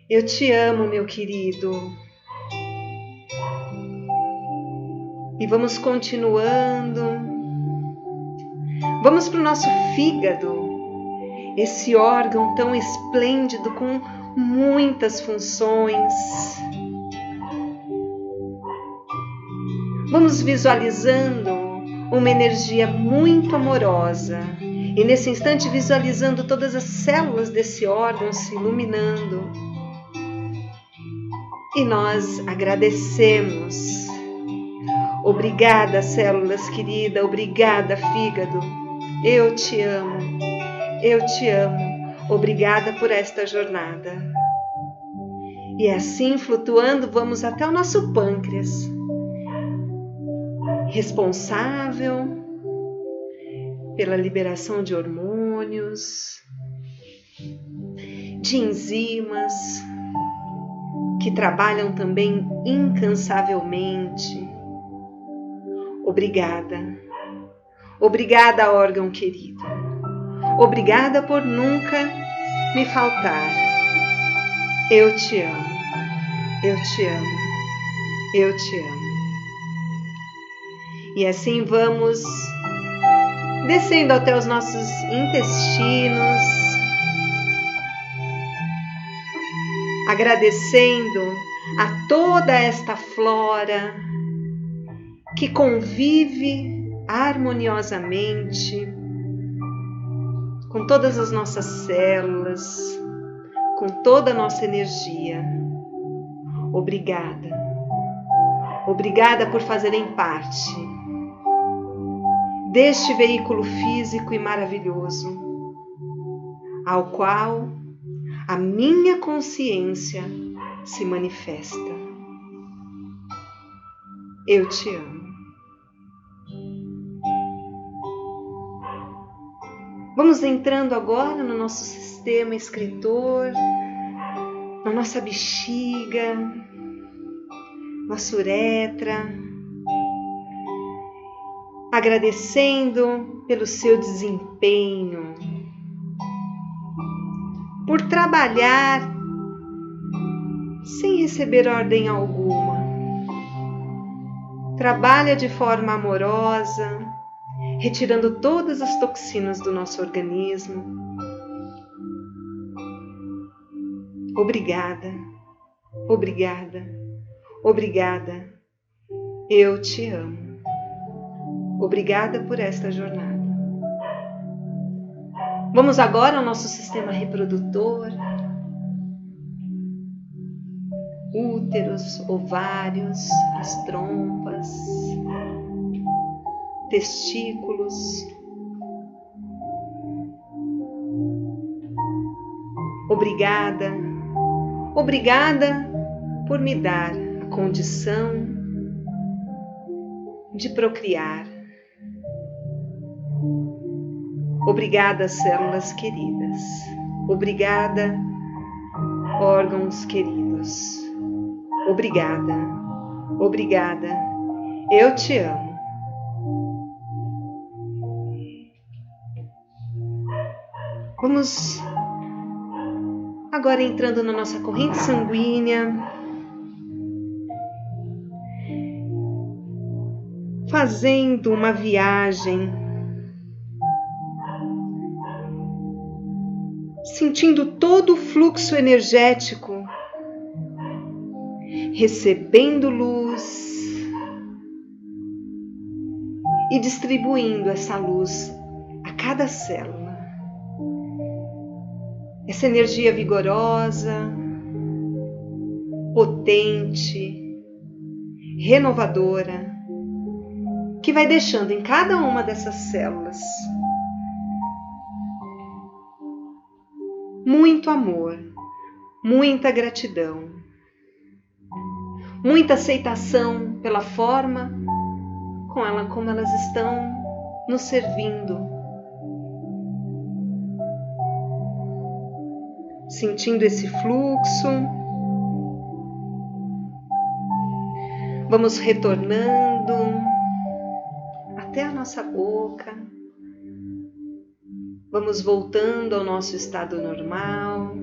Eu te amo, meu querido. E vamos continuando. Vamos para o nosso fígado, esse órgão tão esplêndido com muitas funções. Vamos visualizando uma energia muito amorosa e nesse instante visualizando todas as células desse órgão se iluminando. E nós agradecemos. Obrigada, células querida, obrigada, fígado. Eu te amo, eu te amo. Obrigada por esta jornada. E assim, flutuando, vamos até o nosso pâncreas, responsável pela liberação de hormônios, de enzimas, que trabalham também incansavelmente. Obrigada. Obrigada, órgão querido. Obrigada por nunca me faltar. Eu te amo. Eu te amo. Eu te amo. E assim vamos descendo até os nossos intestinos, agradecendo a toda esta flora que convive harmoniosamente com todas as nossas células, com toda a nossa energia. Obrigada. Obrigada por fazerem parte deste veículo físico e maravilhoso, ao qual a minha consciência se manifesta. Eu te amo. Vamos entrando agora no nosso sistema excretor, na nossa bexiga, nossa uretra, agradecendo pelo seu desempenho, por trabalhar sem receber ordem alguma. Trabalha de forma amorosa, retirando todas as toxinas do nosso organismo. Obrigada, obrigada, obrigada. Eu te amo. Obrigada por esta jornada. Vamos agora ao nosso sistema reprodutor. Úteros, ovários, as trompas, testículos. Obrigada, obrigada por me dar a condição de procriar. Obrigada, células queridas. Obrigada, órgãos queridos. Obrigada, obrigada. Eu te amo. Vamos agora entrando na nossa corrente sanguínea, fazendo uma viagem, sentindo todo o fluxo energético, recebendo luz e distribuindo essa luz a cada célula. Essa energia vigorosa, potente, renovadora, que vai deixando em cada uma dessas células muito amor, muita gratidão, muita aceitação pela forma como elas estão nos servindo. Sentindo esse fluxo, vamos retornando até a nossa boca, vamos voltando ao nosso estado normal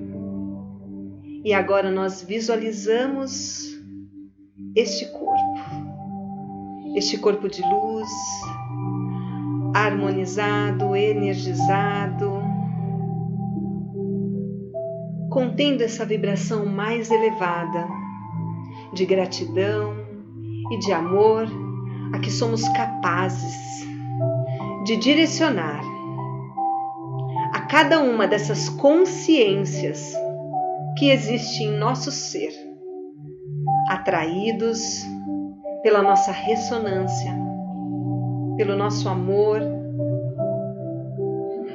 e agora nós visualizamos este corpo de luz, harmonizado, energizado, contendo essa vibração mais elevada de gratidão e de amor a que somos capazes de direcionar a cada uma dessas consciências que existe em nosso ser, atraídos pela nossa ressonância, pelo nosso amor,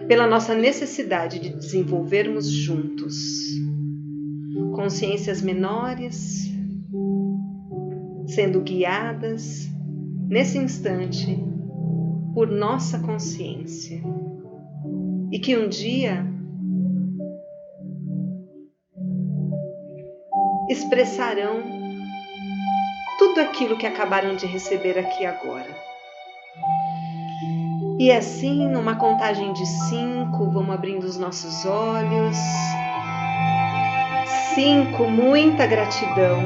pela nossa necessidade de desenvolvermos juntos consciências menores, sendo guiadas nesse instante por nossa consciência, e que um dia expressarão tudo aquilo que acabaram de receber aqui agora. E assim, numa contagem de 5, vamos abrindo os nossos olhos. 5, muita gratidão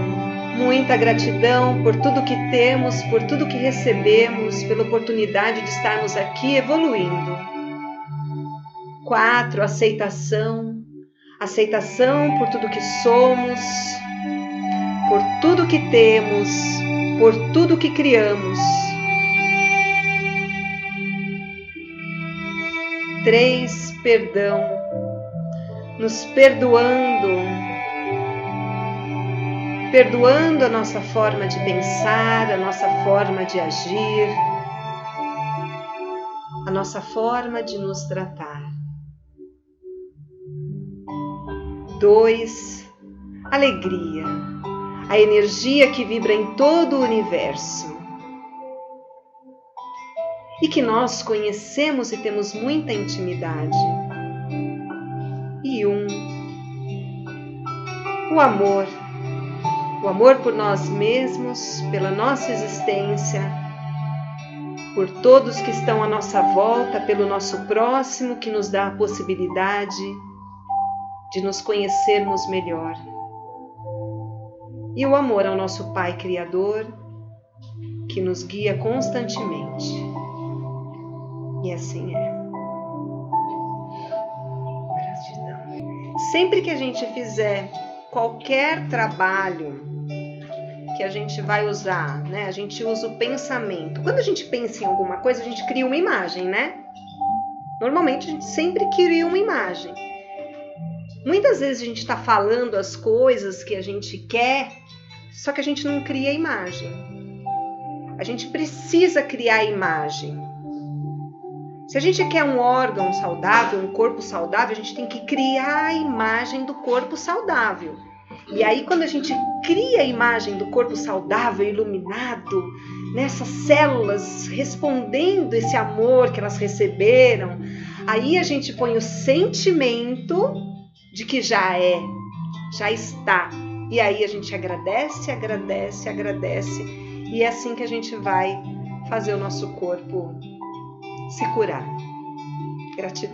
por tudo que temos, por tudo que recebemos, pela oportunidade de estarmos aqui evoluindo. 4, aceitação por tudo que somos, por tudo que temos, por tudo que criamos. 3, perdão, nos perdoando a nossa forma de pensar, a nossa forma de agir, a nossa forma de nos tratar. 2, alegria, a energia que vibra em todo o universo, e que nós conhecemos e temos muita intimidade. E o amor por nós mesmos, pela nossa existência, por todos que estão à nossa volta, pelo nosso próximo que nos dá a possibilidade de nos conhecermos melhor. E o amor ao nosso Pai Criador, que nos guia constantemente. E assim é. Gratidão. Sempre que a gente fizer qualquer trabalho que a gente vai usar, né? A gente usa o pensamento. Quando a gente pensa em alguma coisa, a gente cria uma imagem, né? Normalmente a gente sempre cria uma imagem. Muitas vezes a gente está falando as coisas que a gente quer, só que a gente não cria imagem. A gente precisa criar imagem. Se a gente quer um órgão saudável, um corpo saudável, a gente tem que criar a imagem do corpo saudável. E aí, quando a gente cria a imagem do corpo saudável, iluminado, nessas células respondendo esse amor que elas receberam, aí a gente põe o sentimento de que já está. E aí a gente agradece, agradece, agradece. E é assim que a gente vai fazer o nosso corpo se curar. Gratidão.